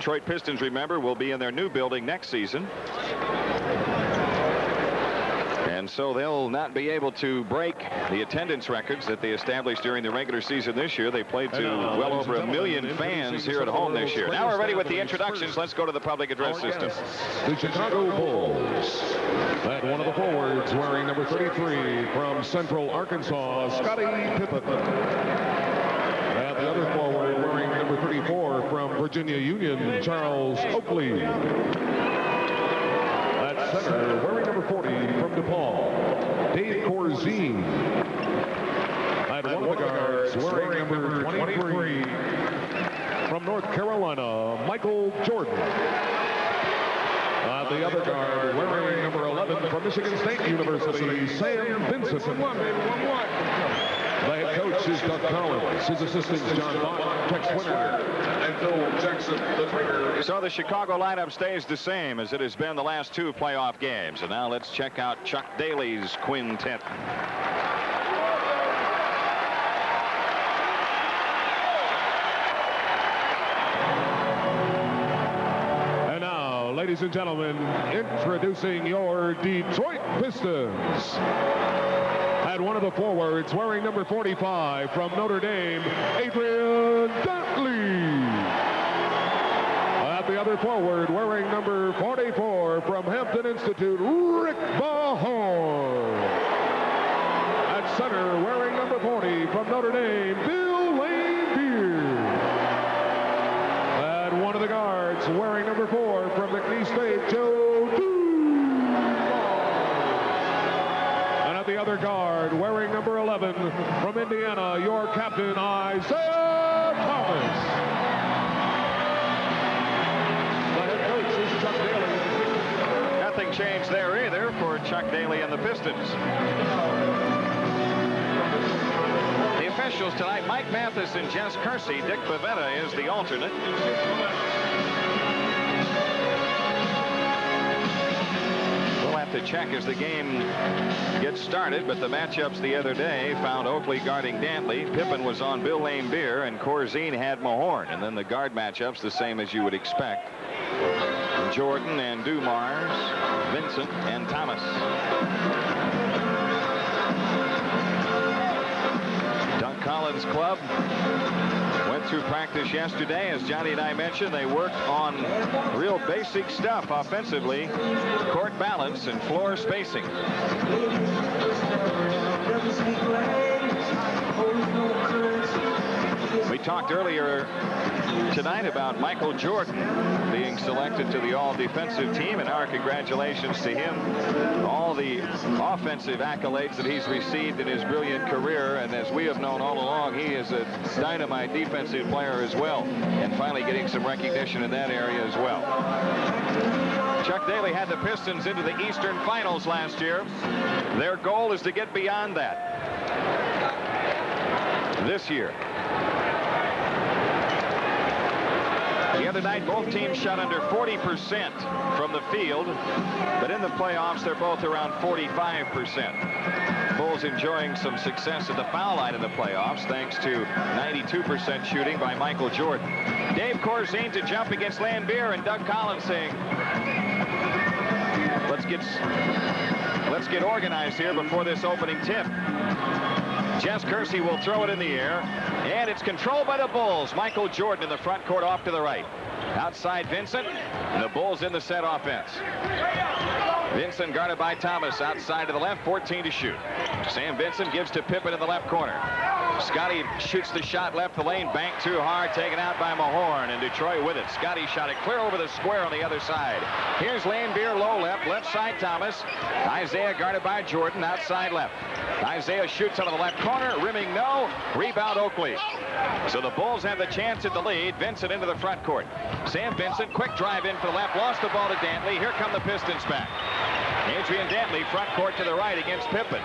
Detroit Pistons, remember, will be in their new building next season. And so they'll not be able to break the attendance records that they established during the regular season this year. They played to well over 1 million fans here at home this year. Now we're ready with the introductions. Let's go to the public address system. The Chicago Bulls. And one of the forwards wearing number 33 from Central Arkansas, Scottie Pippen. And the other forward wearing number 34 from Virginia Union, Charles Oakley. At center, wearing number 40 from DePaul, Dave Corzine. And one of the guards wearing number 23 from North Carolina, Michael Jordan. And the other guard wearing number 11 from Michigan State University, Sam Vincent. The head coach is Doug Collins. His assistants, John Bach, Tex Winter, and Phil Jackson, the trainer. So the Chicago lineup stays the same as it has been the last 2 playoff games. And now let's check out Chuck Daly's quintet. And now, ladies and gentlemen, introducing your Detroit Pistons. And one of the forwards wearing number 45 from Notre Dame, Adrian Dantley. At the other forward wearing number 44 from Hampton Institute, Rick Mahorn. At center wearing number 40 from Notre Dame, Bill Laimbeer. And one of the guards wearing number 4 from McNeese State, Joe Duval. At the other guard, wearing number 11 from Indiana, your captain, Isaiah Thomas. The head coach is Chuck Daly. Nothing changed there either for Chuck Daly and the Pistons. The officials tonight, Mike Mathis and Jess Kersey. Dick Bavetta is the alternate. To check as the game gets started, but the matchups the other day found Oakley guarding Dantley, Pippen was on Bill Laimbeer, and Corzine had Mahorn. And then the guard matchups the same as you would expect: Jordan and Dumars, Vincent and Thomas. Doug Collins' club went through practice yesterday. As Johnny and I mentioned, they worked on real basic stuff offensively: court balance and floor spacing. We talked earlier tonight about Michael Jordan being selected to the all-defensive team, and our congratulations to him. All the offensive accolades that he's received in his brilliant career, and as we have known all along, he is a dynamite defensive player as well, and finally getting some recognition in that area as well. Chuck Daly had the Pistons into the Eastern Finals last year. Their goal is to get beyond that this year. The other night, both teams shot under 40% from the field, but in the playoffs, they're both around 45%. Bulls enjoying some success at the foul line in the playoffs, thanks to 92% shooting by Michael Jordan. Dave Corzine to jump against Laimbeer, and Doug Collins saying, let's get organized here before this opening tip. Jess Kersey will throw it in the air, and it's controlled by the Bulls. Michael Jordan in the front court off to the right. Outside Vincent, and the Bulls in the set offense. Vincent guarded by Thomas outside to the left, 14 to shoot. Sam Vincent gives to Pippen in the left corner. Scottie shoots the shot left the lane, banked too hard, taken out by Mahorn, and Detroit with it. Scottie shot it clear over the square on the other side. Here's Laimbeer, low left side Thomas. Isaiah guarded by Jordan, outside left. Isaiah shoots out of the left corner, rimming no, rebound Oakley. So the Bulls have the chance at the lead. Vincent into the front court. Sam Vincent, quick drive in for the left, lost the ball to Dantley. Here come the Pistons back. Adrian Dantley, front court to the right against Pippen.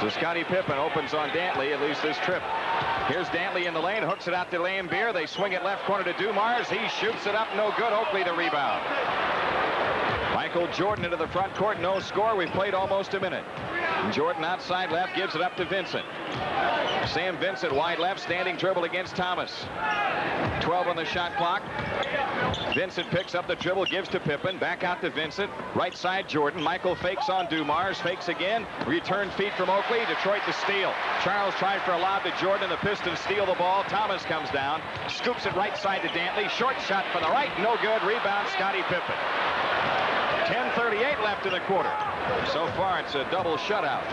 So Scottie Pippen opens on Dantley, at least this trip. Here's Dantley in the lane, hooks it out to Laimbeer. They swing it left corner to Dumars. He shoots it up, no good. Oakley the rebound. Michael Jordan into the front court, no score. We've played almost a minute. Jordan outside left gives it up to Vincent. Sam Vincent, wide left, standing dribble against Thomas. 12 on the shot clock. Vincent picks up the dribble, gives to Pippen. Back out to Vincent. Right side, Jordan. Michael fakes on Dumars. Fakes again. Return feed from Oakley. Detroit to steal. Charles tried for a lob to Jordan. The Pistons steal the ball. Thomas comes down. Scoops it right side to Dantley. Short shot for the right. No good. Rebound, Scottie Pippen. 10:38 left in the quarter. So far, it's a double shutout.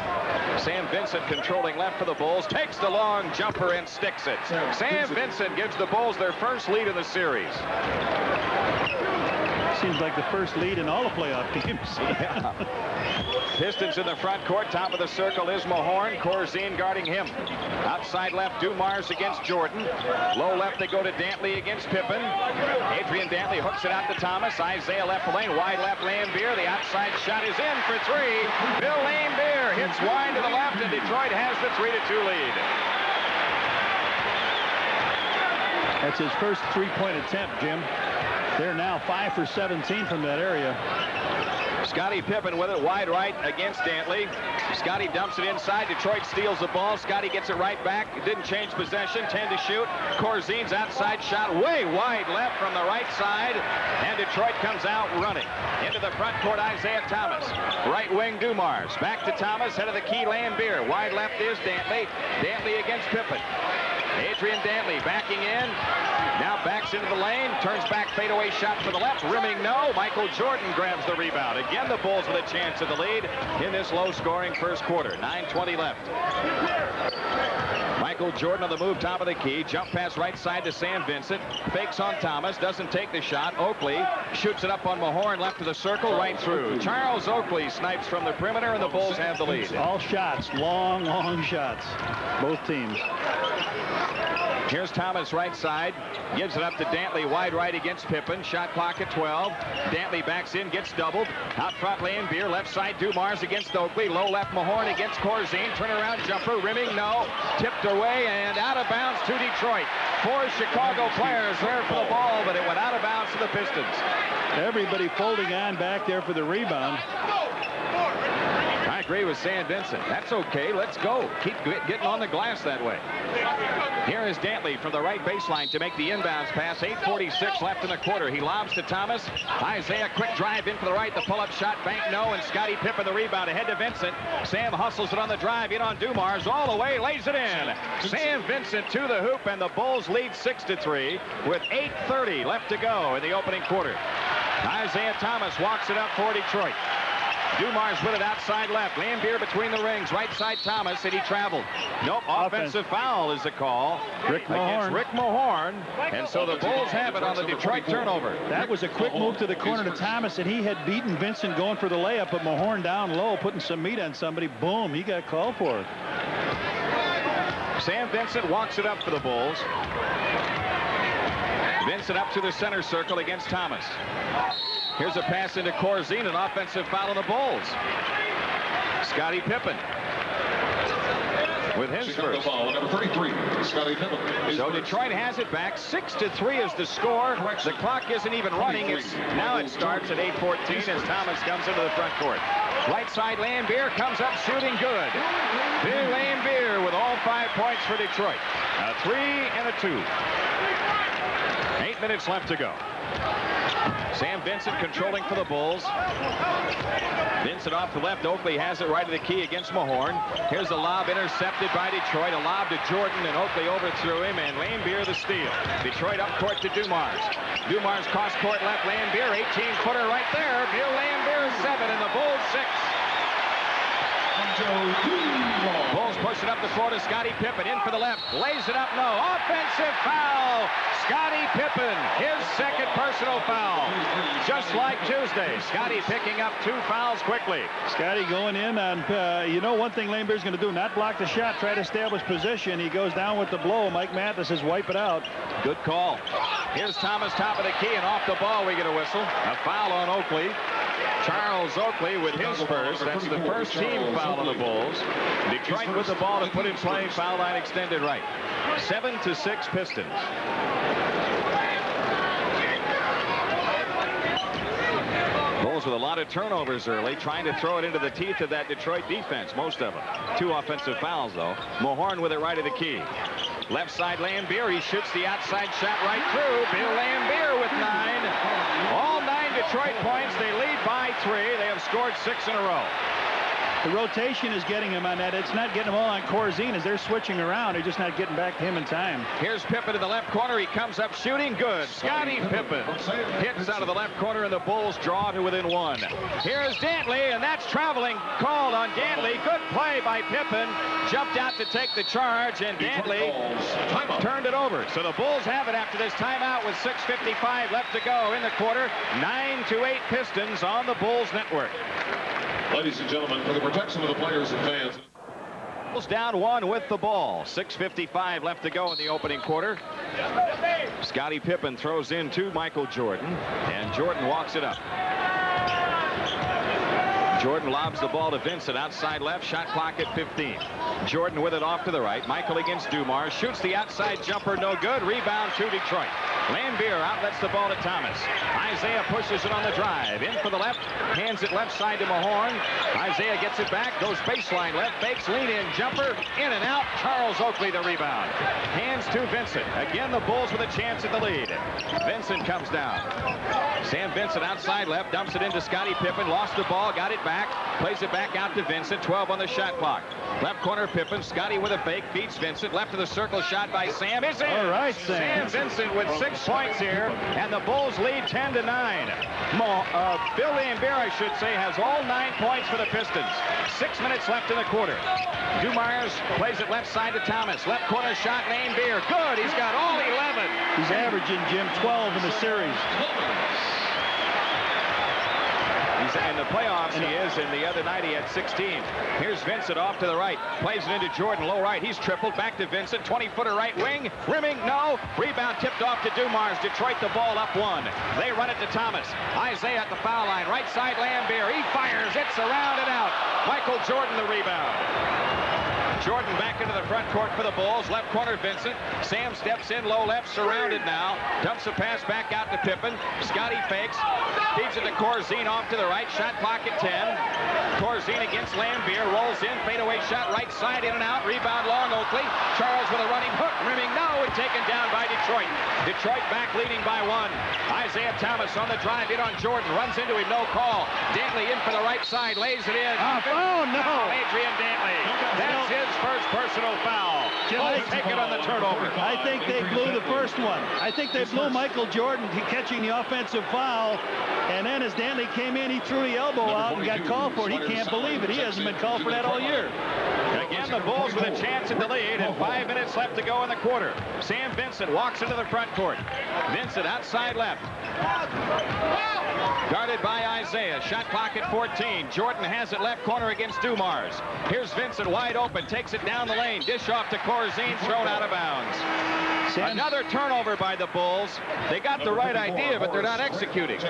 Sam Vincent controlling left for the Bulls. Takes the long jumper and sticks it. Sam Vincent gives the Bulls their first lead in the series. Seems like the first lead in all the playoff games. Yeah. Pistons in the front court. Top of the circle is Mahorn. Corzine guarding him. Outside left, Dumars against Jordan. Low left, they go to Dantley against Pippen. Adrian Dantley hooks it out to Thomas. Isaiah left the lane. Wide left, Lambier. The outside shot is in for three. Bill Lambier hits wide to the left, and Detroit has the 3-2 lead. That's his first three-point attempt, Jim. They're now 5 for 17 from that area. Scottie Pippen with it wide right against Dantley. Scottie dumps it inside. Detroit steals the ball. Scottie gets it right back. It didn't change possession. 10 to shoot. Corzine's outside shot way wide left from the right side. And Detroit comes out running. Into the front court, Isaiah Thomas. Right wing, Dumars. Back to Thomas. Head of the key, Lambier. Wide left is Dantley. Dantley against Pippen. Adrian Dantley backing in. Now backs into the lane. Turns back, fadeaway shot for the left. Rimming, no. Michael Jordan grabs the rebound. Again, the Bulls with a chance at the lead in this low-scoring first quarter. 9:20 left. Michael Jordan on the move, top of the key. Jump pass right side to Sam Vincent. Fakes on Thomas. Doesn't take the shot. Oakley shoots it up on Mahorn. Left of the circle, right through. Charles Oakley snipes from the perimeter, and the Bulls have the lead. All shots. Long, long shots. Both teams. Here's Thomas right side. Gives it up to Dantley, wide right against Pippen. Shot clock at 12. Dantley backs in, gets doubled. Out front, Lambier. Left side, Dumars against Oakley. Low left, Mahorn against Corzine. Turnaround jumper, rimming, no. Tipped away and out of bounds to Detroit. 4 Chicago players there for the ball, but it went out of bounds to the Pistons. Everybody folding on back there for the rebound. I agree with Sam Vincent. That's okay. Let's go. Keep getting on the glass that way. Here is Dantley from the right baseline to make the inbounds pass. 8:46 left in the quarter. He lobs to Thomas. Isaiah, quick drive in for the right. The pull-up shot, bank no, and Scottie Pippen the rebound ahead to Vincent. Sam hustles it on the drive, in on Dumars, all the way, lays it in. Sam Vincent to the hoop, and the Bulls lead 6-3 with 8:30 left to go in the opening quarter. Isaiah Thomas walks it up for Detroit. Dumars with it outside left. Lambier between the rings. Right side Thomas, and he traveled. Nope, offensive foul is the call against Rick Mahorn. And so the Bulls have it on the Detroit turnover. That was a quick move to the corner to Thomas, and he had beaten Vincent going for the layup, but Mahorn down low, putting some meat on somebody. Boom, he got called for it. Sam Vincent walks it up for the Bulls. Vincent up to the center circle against Thomas. Here's a pass into Corzine, an offensive foul on the Bulls. Scottie Pippen with his first. Foul, number 33, Scottie Pippen. So Detroit has it back. 6-3 is the score. The clock isn't even running. Now it starts at 8:14 as Thomas comes into the front court. Right side, Lambier comes up shooting good. Bill Lambier with all 5 points for Detroit. A 3 and a 2. 8 minutes left to go. Sam Vincent controlling for the Bulls. Vincent off the left. Oakley has it right to the key against Mahorn. Here's a lob intercepted by Detroit. A lob to Jordan, and Oakley overthrew him, and Lambier the steal. Detroit up court to Dumars. Dumars cross court left. Lambier, 18-footer right there. Bill Lambier 7, and the Bulls 6. Bulls push it up the floor to Scottie Pippen. In for the left. Lays it up. No. Offensive foul. Scottie Pippen. His second personal foul. Just like Tuesday. Scottie picking up 2 fouls quickly. Scottie going in on, you know, one thing Lambeer's going to do, not block the shot, try to establish position. He goes down with the blow. Mike Mathis says wipe it out. Good call. Here's Thomas, top of the key, and off the ball we get a whistle. A foul on Oakley. Charles Oakley with his first. That's the first team foul on the Bulls. Detroit with the ball to put in play. Foul line extended right. 7-6 Pistons. Bulls with a lot of turnovers early, trying to throw it into the teeth of that Detroit defense, most of them. 2 offensive fouls, though. Mahorn with it right of the key. Left side, Lambier. He shoots the outside shot right through. Bill Lambier with 9. All 9 Detroit points. They lead by 3. They have scored 6 in a row. The rotation is getting him on that. It's not getting them all on Corzine as they're switching around. They're just not getting back to him in time. Here's Pippen to the left corner. He comes up shooting. Good. Scottie Pippen hits out of the left corner, and the Bulls draw to within 1. Here's Dantley, and that's traveling called on Dantley. Good play by Pippen. Jumped out to take the charge, and Dantley turned it over. So the Bulls have it after this timeout with 6:55 left to go in the quarter. 9-8 Pistons on the Bulls network. Ladies and gentlemen, for the protection of the players and fans. Bulls down 1 with the ball. 6:55 left to go in the opening quarter. Scottie Pippen throws in to Michael Jordan, and Jordan walks it up. Jordan lobs the ball to Vincent outside left. Shot clock at 15. Jordan with it off to the right. Michael against Dumars. Shoots the outside jumper. No good. Rebound to Detroit. Lambier outlets the ball to Thomas. Isaiah pushes it on the drive. In for the left. Hands it left side to Mahorn. Isaiah gets it back. Goes baseline left. Fakes. Lean in. Jumper. In and out. Charles Oakley the rebound. Hands to Vincent. Again the Bulls with a chance at the lead. Vincent comes down. Sam Vincent outside left. Dumps it into Scottie Pippen. Lost the ball. Got it back. Plays it back out to Vincent. 12 on the shot clock. Left corner Pippen. Scottie with a fake. Beats Vincent. Left of the circle shot by Sam. Is in. All right, Sam. Vincent with 6 points here. And the Bulls lead 10-9. Bill Lambier, I should say, has all 9 points for the Pistons. 6 minutes left in the quarter. Dumars plays it left side to Thomas. Left corner shot, Lambier. Good. He's got all 11. He's averaging, Jim, 12 in the series. He's in the playoffs. He is. And the other night he had 16. Here's Vincent off to the right. Plays it into Jordan. Low right. He's tripled. Back to Vincent. 20-footer right wing. Rimming. No. Rebound tipped off to Dumars. Detroit the ball up 1. They run it to Thomas. Isaiah at the foul line. Right side Lambier. He fires. It's around and out. Michael Jordan the rebound. Jordan back into the front court for the Bulls. Left corner Vincent. Sam steps in low left, surrounded now. Dumps a pass back out to Pippen. Scottie fakes. Feeds it to Corzine off to the right. Shot clock at 10. Corzine against Lambier. Rolls in. Fadeaway shot right side in and out. Rebound long Oakley. Charles with a running hook. Rimming no. And taken down by Detroit. Detroit back leading by 1. Isaiah Thomas on the drive in on Jordan. Runs into him. No call. Dantley in for the right side. Lays it in. Oh, no. Adrian Dantley. That's his first personal foul. Bulls take it on the turnover. I think they blew the first one. I think they blew Michael Jordan catching the offensive foul. And then as Dantley came in, he threw the elbow out and got called for it. He can't believe it. He hasn't been called for that all year. Again, the Bulls with a chance at the lead, and 5 minutes left to go in the quarter. Sam Vincent walks into the front court. Vincent outside left. Guarded by Isaiah. Shot clock at 14. Jordan has it left corner against Dumars. Here's Vincent wide open. Takes it down the lane. Dish off to Corzine. Thrown out of bounds. Another turnover by the Bulls. They got the right idea, but they're not executing.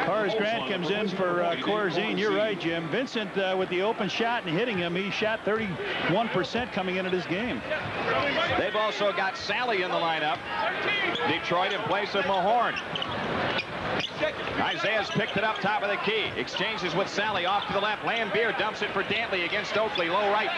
Horace Grant comes in for Corzine. You're right, Jim. Vincent with the open shot and hitting him. He shot 31% coming into this game. They've also got Sally in the lineup. Detroit in place of Mahorn. Isaiah's picked it up top of the key. Exchanges with Sally off to the left. Lambier dumps it for Dantley against Oakley. Low right.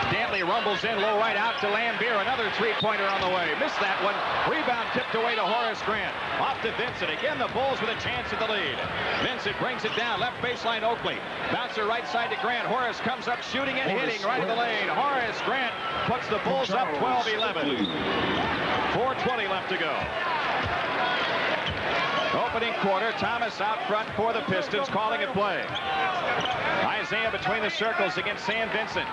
Dantley rumbles in low right out to Lambier. Another three-pointer on the way. Missed that one. Rebound tipped away to Horace Grant. Off to Vincent. Again, the Bulls with a chance at the lead. Vincent brings it down. Left baseline Oakley. Bouncer right side to Grant. Horace comes up shooting and hitting right in the lane. Horace Grant puts the Bulls up 12-11. 4:20 left to go. Opening quarter, Thomas out front for the Pistons, calling it play. Isaiah between the circles against Sam Vincent.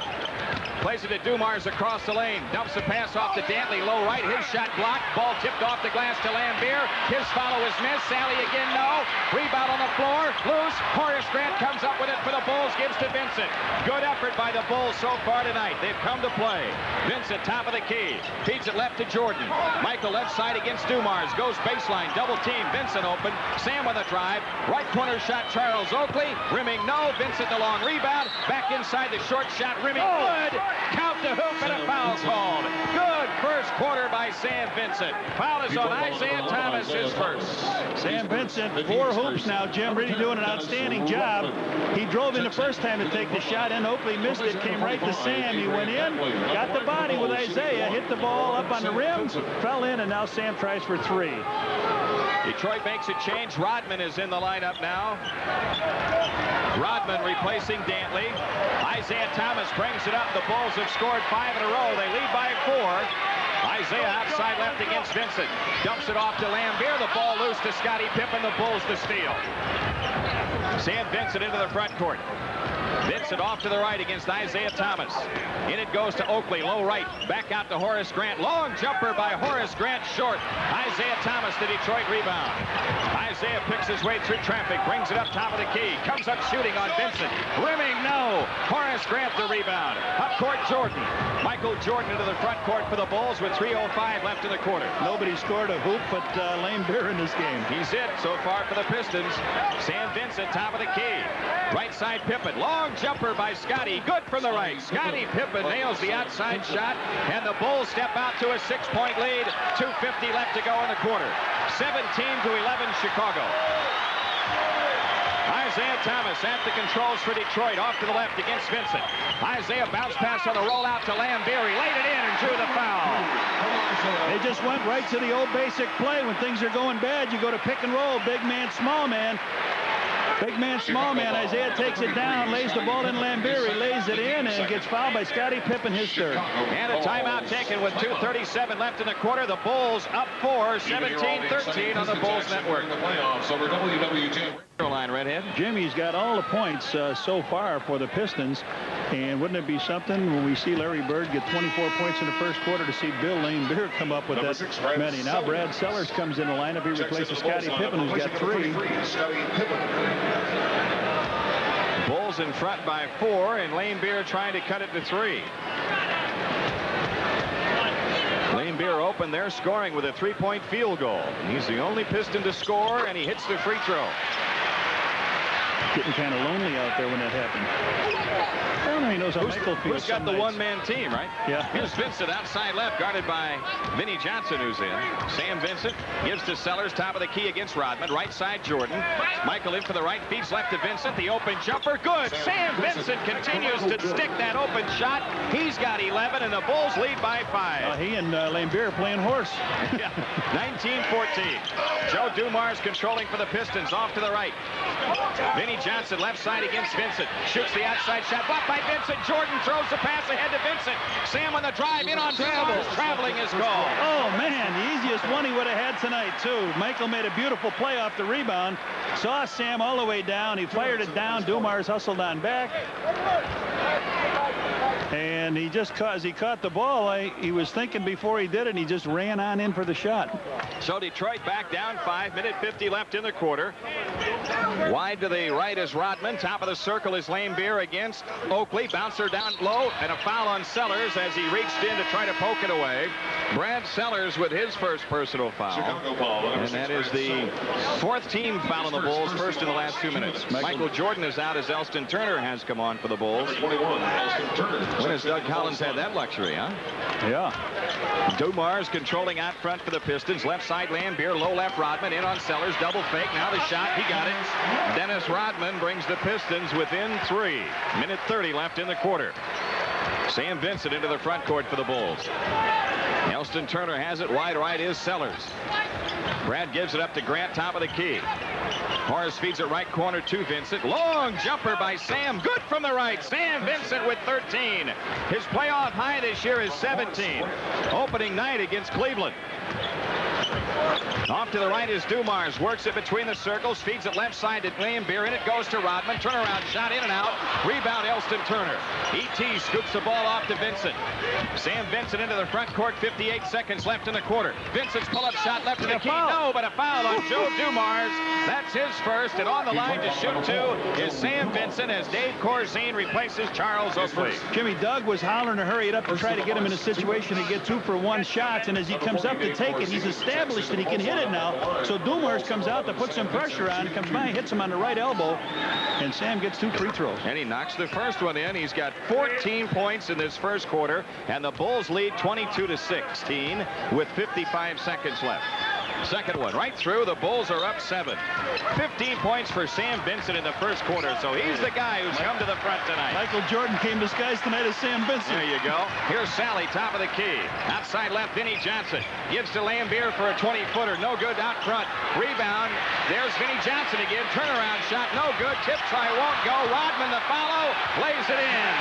Plays it to Dumars across the lane. Dumps a pass off to Dantley, low right. His shot blocked. Ball tipped off the glass to Lambier. His follow is missed. Sally again, no. Rebound on the floor. Loose. Horace Grant comes up with it for the Bulls. Gives to Vincent. Good effort by the Bulls so far tonight. They've come to play. Vincent, top of the key. Feeds it left to Jordan. Michael left side against Dumars. Goes baseline. Double team. Vincent open. Sam on the drive. Right corner shot, Charles Oakley. Rimming, no. Vincent the long rebound. Back inside the short shot. Rimming, good. Count the hoop and a foul called. Good first first quarter by Sam Vincent. Foul is on Isaiah Thomas, his first. Sam Vincent, 4 hoops now, Jim, really doing an outstanding job. He drove in the first time to take the shot, and Oakley missed it, came right to Sam. He went in, got the body with Isaiah, hit the ball up on the rim, fell in, and now Sam tries for 3. Detroit makes a change. Rodman is in the lineup now. Rodman replacing Dantley. Isaiah Thomas brings it up. The Bulls have scored 5 in a row. They lead by 4. Isaiah outside left against Vincent. Dumps it off to Lambier. The ball loose to Scottie Pippen. The Bulls to steal. Sam Vincent into the front court. Vincent off to the right against Isaiah Thomas. In it goes to Oakley, low right. Back out to Horace Grant. Long jumper by Horace Grant, short. Isaiah Thomas, the Detroit rebound. Isaiah picks his way through traffic, brings it up top of the key. Comes up shooting on Vincent. Rimming, no. Horace Grant, the rebound. Up court, Jordan. Michael Jordan into the front court for the Bulls with 3:05 left in the quarter. Nobody scored a hoop but Lambier in this game. He's it so far for the Pistons. Sam Vincent, top of the key. Right side Pippen. Long jumper by Scottie. Good from the right. Scottie Pippen nails the outside shot, and the Bulls step out to a 6-point lead. 2:50 left to go in the quarter. 17-11 Chicago. Isaiah Thomas at the controls for Detroit. Off to the left against Vincent. Isaiah bounce pass on the rollout to Lambier. He laid it in and drew the foul. They just went right to the old basic play. When things are going bad, you go to pick and roll. Big man, small man. Big man, small man. Isaiah takes it down, lays the ball in Lambier. He lays it in and gets fouled by Scottie Pippen, his third. And a timeout taken with 2:37 left in the quarter. The Bulls up 4, 17-13 on the Bulls Network. The playoffs over WWJ. Line, Redhead. Jimmy's got all the points so far for the Pistons. And wouldn't it be something when we see Larry Bird get 24 points in the first quarter to see Bill Lambier come up with that many? Now Brad Sellers comes in the lineup. He replaces Scottie Pippen, who's got 3. Bulls in front by 4, and Lambier trying to cut it to 3. Lambier opened their scoring with a 3-point field goal. He's the only Piston to score, and he hits the free throw. Getting kind of lonely out there when that happened. I don't know, he knows how Michael feels. Who's got the one-man team, right? Yeah. Here's Vincent outside left, guarded by Vinnie Johnson, who's in. Sam Vincent gives to Sellers, top of the key against Rodman. Right side, Jordan. Michael in for the right, feeds left to Vincent. The open jumper, good. Sam Vincent continues to stick that open shot. He's got 11, and the Bulls lead by 5. He and Lambier are playing horse. Yeah, 19-14. Joe Dumars controlling for the Pistons, off to the right. Vinnie Johnson left side against Vincent. Shoots the outside shot, blocked by Vincent. Jordan throws the pass ahead to Vincent. Sam on the drive, in on Dumars. Traveling is called. Oh, man, the easiest one he would have had tonight, too. Michael made a beautiful play off the rebound. Saw Sam all the way down. He fired it down. Dumars hustled on back. And he just caught, as he caught the ball, he was thinking before he did it, and he just ran on in for the shot. So Detroit back down 5, minute 50 left in the quarter. Wide to the right is Rodman. Top of the circle is Lambier against Oakley. Bouncer down low, and a foul on Sellers as he reached in to try to poke it away. Brad Sellers with his first personal foul. And that is the 4th team foul on the Bulls, first in the last 2 minutes. Michael Jordan is out as Elston Turner has come on for the Bulls. When has Doug Collins had that luxury, huh? Yeah. Dumars controlling out front for the Pistons. Left side Lambier, low left Rodman, in on Sellers, double fake. Now the shot, he got it. Dennis Rodman brings the Pistons within 3. Minute 30 left in the quarter. Sam Vincent into the front court for the Bulls. Elston Turner has it. Wide right is Sellers. Brad gives it up to Grant, top of the key. Horace feeds it right corner to Vincent. Long jumper by Sam. Good from the right. Sam Vincent with 13. His playoff high this year is 17. Opening night against Cleveland. Off to the right is Dumars. Works it between the circles. Feeds it left side to Lambier. In it goes to Rodman. Turnaround shot in and out. Rebound Elston Turner. E.T. scoops the ball off to Vincent. Sam Vincent into the front court. 58 seconds left in the quarter. Vincent's pull-up shot left to the key. No, but a foul on Joe Dumars. That's his first. And on the line to shoot 2 is Sam Vincent as Dave Corzine replaces Charles Oakley. Jimmy, Doug was hollering to hurry it up to try to get him in a situation to get 2-for-1 shots. And as he comes up to take it, he's established established that he can hit it now. So Dumars comes out to put some pressure on, comes by, hits him on the right elbow, and Sam gets 2 free throws. And he knocks the first one in. He's got 14 points in this first quarter, and the Bulls lead 22-16 with 55 seconds left. Second one right through. The Bulls are up 7. 15 points for Sam Vincent in the first quarter, so he's the guy who's come to the front tonight. Michael Jordan came disguised tonight as Sam Vincent. There you go. Here's Sally, top of the key. Outside left, Vinnie Johnson. Gives to Lambier for a 20-footer. No good out front. Rebound. There's Vinnie Johnson again. Turnaround shot. No good. Tip try won't go. Rodman the follow. Lays it in.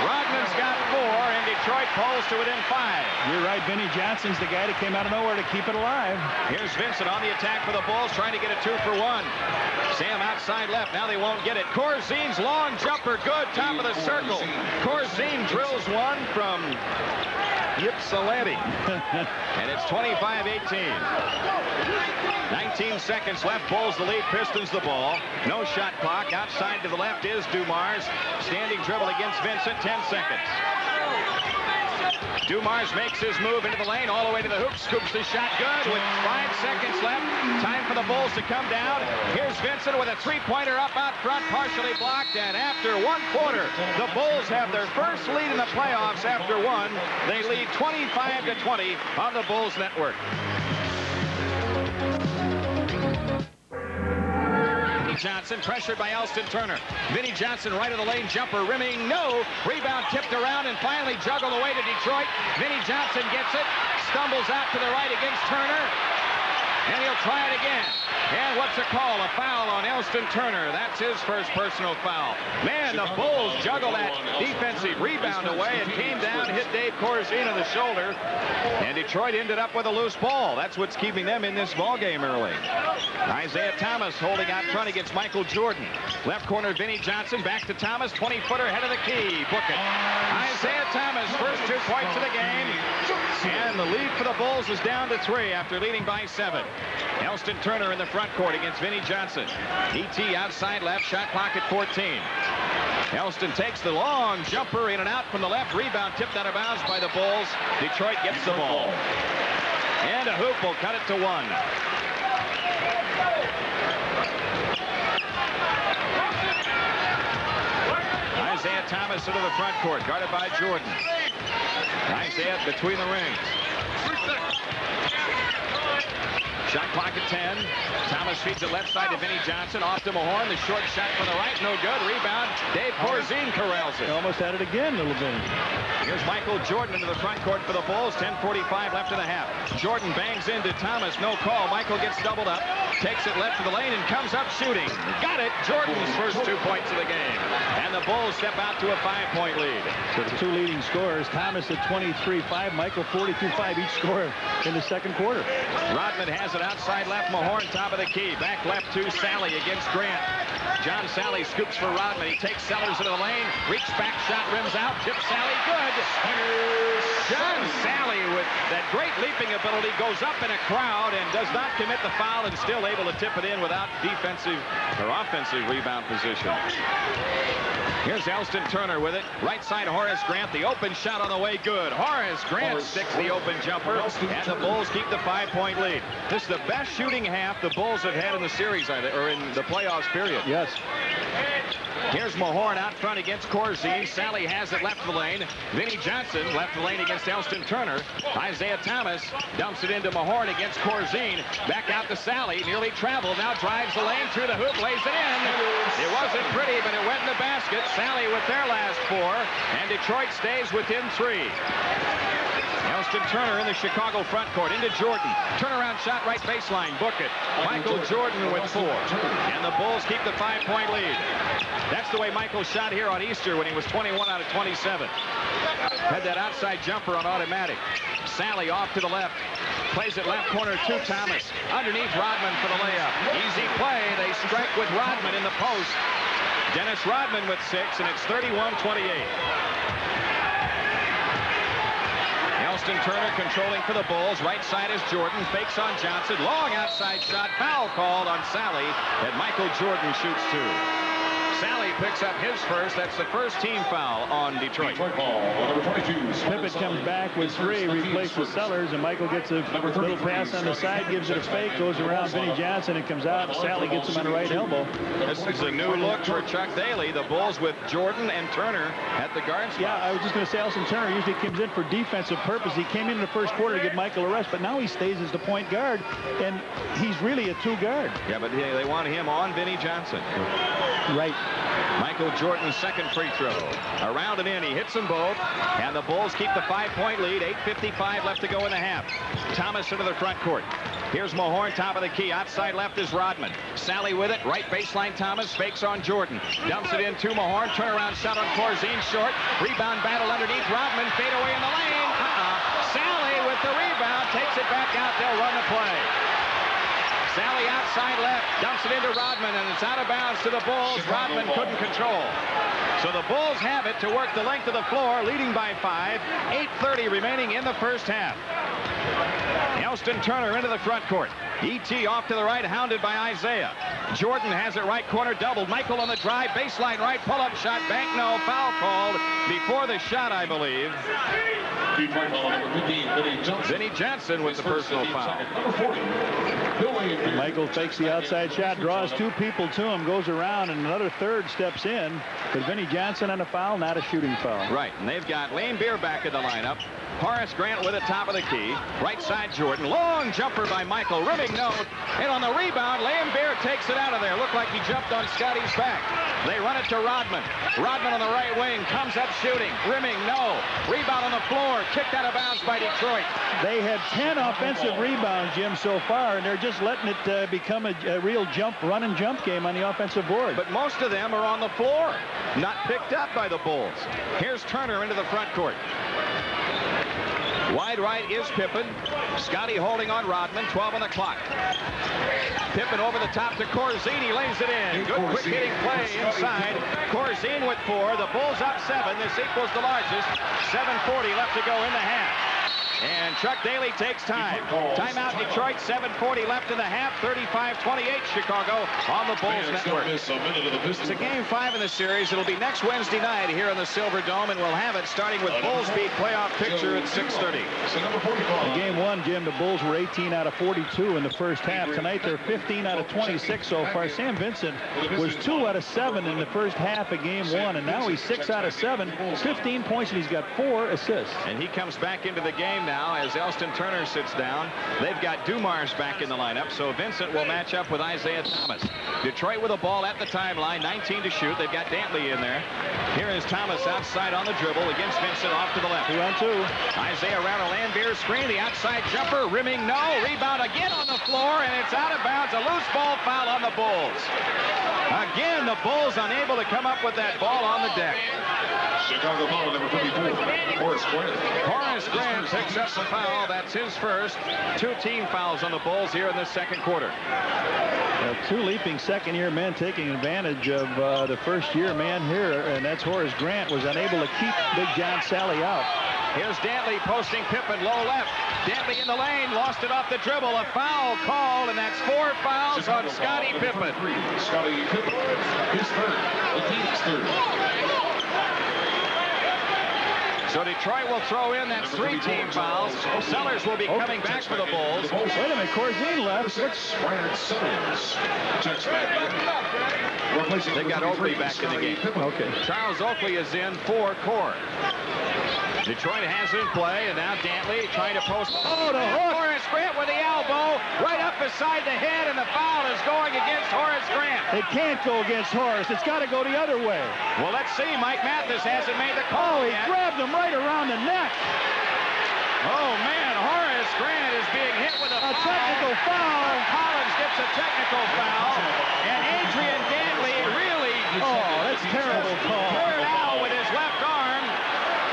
Rodman's got 4, and Detroit pulls to within 5. You're right. Vinnie Johnson's the guy that came out of nowhere to keep it alive. Here's Vincent on the attack for the Bulls, trying to get a 2-for-1. Sam outside left. Now they won't get it. Corzine's long jumper. Good. Top of the circle. Corzine drills one from Ypsilanti. And it's 25-18. 19 seconds left. Bulls the lead. Pistons the ball. No shot clock. Outside to the left is Dumars. Standing dribble against Vincent. 10 seconds. Dumars makes his move into the lane, all the way to the hoop, scoops the shot good with 5 seconds left. Time for the Bulls to come down. Here's Vincent with a 3-pointer up out front, partially blocked, and after 1 quarter, the Bulls have their first lead in the playoffs after 1. They lead 25-20 on the Bulls network. Johnson pressured by Elston Turner. Vinnie Johnson right of the lane, jumper rimming, no. Rebound tipped around and finally juggled away to Detroit. Vinnie Johnson gets it, stumbles out to the right against Turner, and he'll try it again. And what's a call? A foul on Elston Turner. That's his first personal foul. Man, the Bulls juggled that defensive rebound away and came down, hit Dave Corzine on the shoulder. And Detroit ended up with a loose ball. That's what's keeping them in this ball game early. Isaiah Thomas holding out front against Michael Jordan. Left corner, Vinnie Johnson. Back to Thomas. 20-footer head of the key. Book it. Isaiah Thomas, first 2 points of the game. And the lead for the Bulls is down to 3 after leading by 7. Elston Turner in the front court against Vinnie Johnson. E.T. outside left, shot clock at 14. Elston takes the long jumper in and out from the left. Rebound tipped out of bounds by the Bulls. Detroit gets the ball. And a hoop will cut it to 1. Isaiah Thomas into the front court, guarded by Jordan. Isaiah between the rings. Shot clock at 10. Thomas feeds it left side to Vinnie Johnson. Off to Mahorn. The short shot from the right. No good. Rebound. Dave Corzine corrals it. Almost had it again, little bit. Here's Michael Jordan into the front court for the Bulls. 10:45 left in the half. Jordan bangs into Thomas. No call. Michael gets doubled up. Takes it left to the lane and comes up shooting. Got it. Jordan's first 2 points of the game. And the Bulls step out to a 5-point lead. So the 2 leading scorers, Thomas at 23-5, Michael 42-5 each scorer in the second quarter. Rodman has it outside left. Mahorn top of the key. Back left to Sally against Grant. John Sally scoops for Rodman. He takes Sellers into the lane. Reach back shot, rims out. Tips Sally. Good. John Sally with that great leaping ability goes up in a crowd and does not commit the foul and still able to tip it in without defensive or offensive rebound position. Here's Elston Turner with it. Right side, Horace Grant. The open shot on the way. Good. Horace Grant sticks the open jumper, and the Bulls keep the 5-point lead. This is the best shooting half the Bulls have had in the series, or in the playoffs period. Yes. Here's Mahorn out front against Corzine. Sally has it left of the lane. Vinnie Johnson left of the lane against Elston Turner. Isaiah Thomas dumps it into Mahorn against Corzine. Back out to Sally. Nearly traveled. Now drives the lane through the hoop. Lays it in. It wasn't pretty, but it went in the basket. Sally with their last 4. And Detroit stays within 3. Elston Turner in the Chicago front court into Jordan. Turnaround shot right baseline. Book it. Michael Jordan with 4. And the Bulls keep the 5-point lead. That's the way Michael shot here on Easter when he was 21 out of 27. Had that outside jumper on automatic. Sally off to the left. Plays it left corner to Thomas. Underneath Rodman for the layup. Easy play. They strike with Rodman in the post. Dennis Rodman with 6, and it's 31-28. Elston Turner controlling for the Bulls. Right side is Jordan. Fakes on Johnson. Long outside shot. Foul called on Sally. And Michael Jordan shoots 2. Sally picks up his first. That's the first team foul on Detroit. Pippin comes back with 3, replaces Sellers, and Michael gets a little pass on the side, gives it a fake, goes around Vinnie Johnson, and comes out. Sally gets him on the right elbow. This is a new look for Chuck Daly. The Bulls with Jordan and Turner at the guard spot. Yeah, I was just going to say, Elson Turner usually comes in for defensive purpose. He came in the first quarter to give Michael a rest, but now he stays as the point guard, and he's really a 2-guard. Yeah, but they want him on Vinnie Johnson. Right. Michael Jordan's second free throw. Around and in, he hits them both, and the Bulls keep the 5-point lead. 8:55 left to go in the half. Thomas into the front court. Here's Mahorn, top of the key. Outside left is Rodman. Sally with it. Right baseline, Thomas fakes on Jordan. Dumps it in to Mahorn. Turnaround shot on Corzine, short. Rebound battle underneath Rodman. Fade away in the lane. Sally with the rebound. Takes it back out. They'll run the play. Sally outside left, dumps it into Rodman, and it's out of bounds to the Bulls. Rodman couldn't control. So the Bulls have it to work the length of the floor, leading by 5. 8:30 remaining in the first half. Elston Turner into the front court. E.T. off to the right, hounded by Isaiah. Jordan has it right corner, doubled. Michael on the drive, baseline right, pull-up shot, bank, no, foul called before the shot, I believe. Vinnie Johnson with the personal foul. Michael fakes the outside shot, draws 2 people to him, goes around, and another third steps in. But Vinnie Johnson on a foul, not a shooting foul. Right, and they've got Lane Beer back in the lineup. Horace Grant with it, top of the key. Right side, Jordan. Long jumper by Michael. Rimming no. And on the rebound, Beer takes it out of there. Looked like he jumped on Scotty's back. They run it to Rodman. Rodman on the right wing. Comes up shooting. Rimming no. Rebound on the floor. Kicked out of bounds by Detroit. They had 10 offensive rebounds, Jim, so far, and they're just letting it become a real run and jump game on the offensive board. But most of them are on the floor. Not picked up by the Bulls. Here's Turner into the front court. Wide right is Pippen. Scotty holding on Rodman. 12 on the clock. Pippen over the top to Corzine. He lays it in. Good quick hitting play inside. Corzine with 4. The Bulls up 7. This equals the largest. 7:40 left to go in the half. And Chuck Daly takes time. Timeout Detroit, 7:40 left in the half, 35-28 Chicago on the Bulls network. It's a game 5 in the series. It'll be next Wednesday night here in the Silverdome, and we'll have it starting with Bulls beat playoff picture at 6:30. In game 1, Jim, the Bulls were 18 out of 42 in the first half. Tonight they're 15 out of 26 so far. Sam Vincent was 2 out of 7 in the first half of game 1, and now he's 6 out of 7, 15 points, and he's got 4 assists. And he comes back into the game now as Elston Turner sits down. They've got Dumars back in the lineup, so Vincent will match up with Isaiah Thomas. Detroit with a ball at the timeline, 19 to shoot. They've got Dantley in there. Here is Thomas outside on the dribble against Vincent off to the left. 2-on-2. Isaiah around a Lambeer screen. The outside jumper, rimming no. Rebound again on the floor, and it's out of bounds. A loose ball foul on the Bulls. Again, the Bulls unable to come up with that ball on the deck. Chicago ball number 54, Horace Grant. Horace Grant picks up the foul. That's his first. 2 team fouls on the Bulls here in the second quarter. 2 leaping second-year men taking advantage of the first-year man here, and that's Horace Grant, was unable to keep Big John Sally out. Here's Dantley posting Pippen low left. Dantley in the lane, lost it off the dribble. A foul called, and that's 4 fouls on Scottie Pippen. Scottie Pippen, his third, the team's third. So Detroit will throw in that 3 team fouls. Sellers will be coming back for the Bulls. Wait a minute, Corzine left. Brian Sellers checks back in. They've got Oakley back in the game. Okay. Charles Oakley is in for Core. Detroit has it in play, and now Dantley trying to post. Oh, the hook! Horace Grant with the elbow, right up beside the head, and the foul is going against Horace Grant. It can't go against Horace. It's got to go the other way. Well, let's see. Mike Mathis hasn't made the call he yet. grabbed him right around the neck. Oh, man, Horace Grant is being hit with a technical foul. Collins gets a technical foul, and Adrian Dantley really that's terrible call. turned out with his left arm,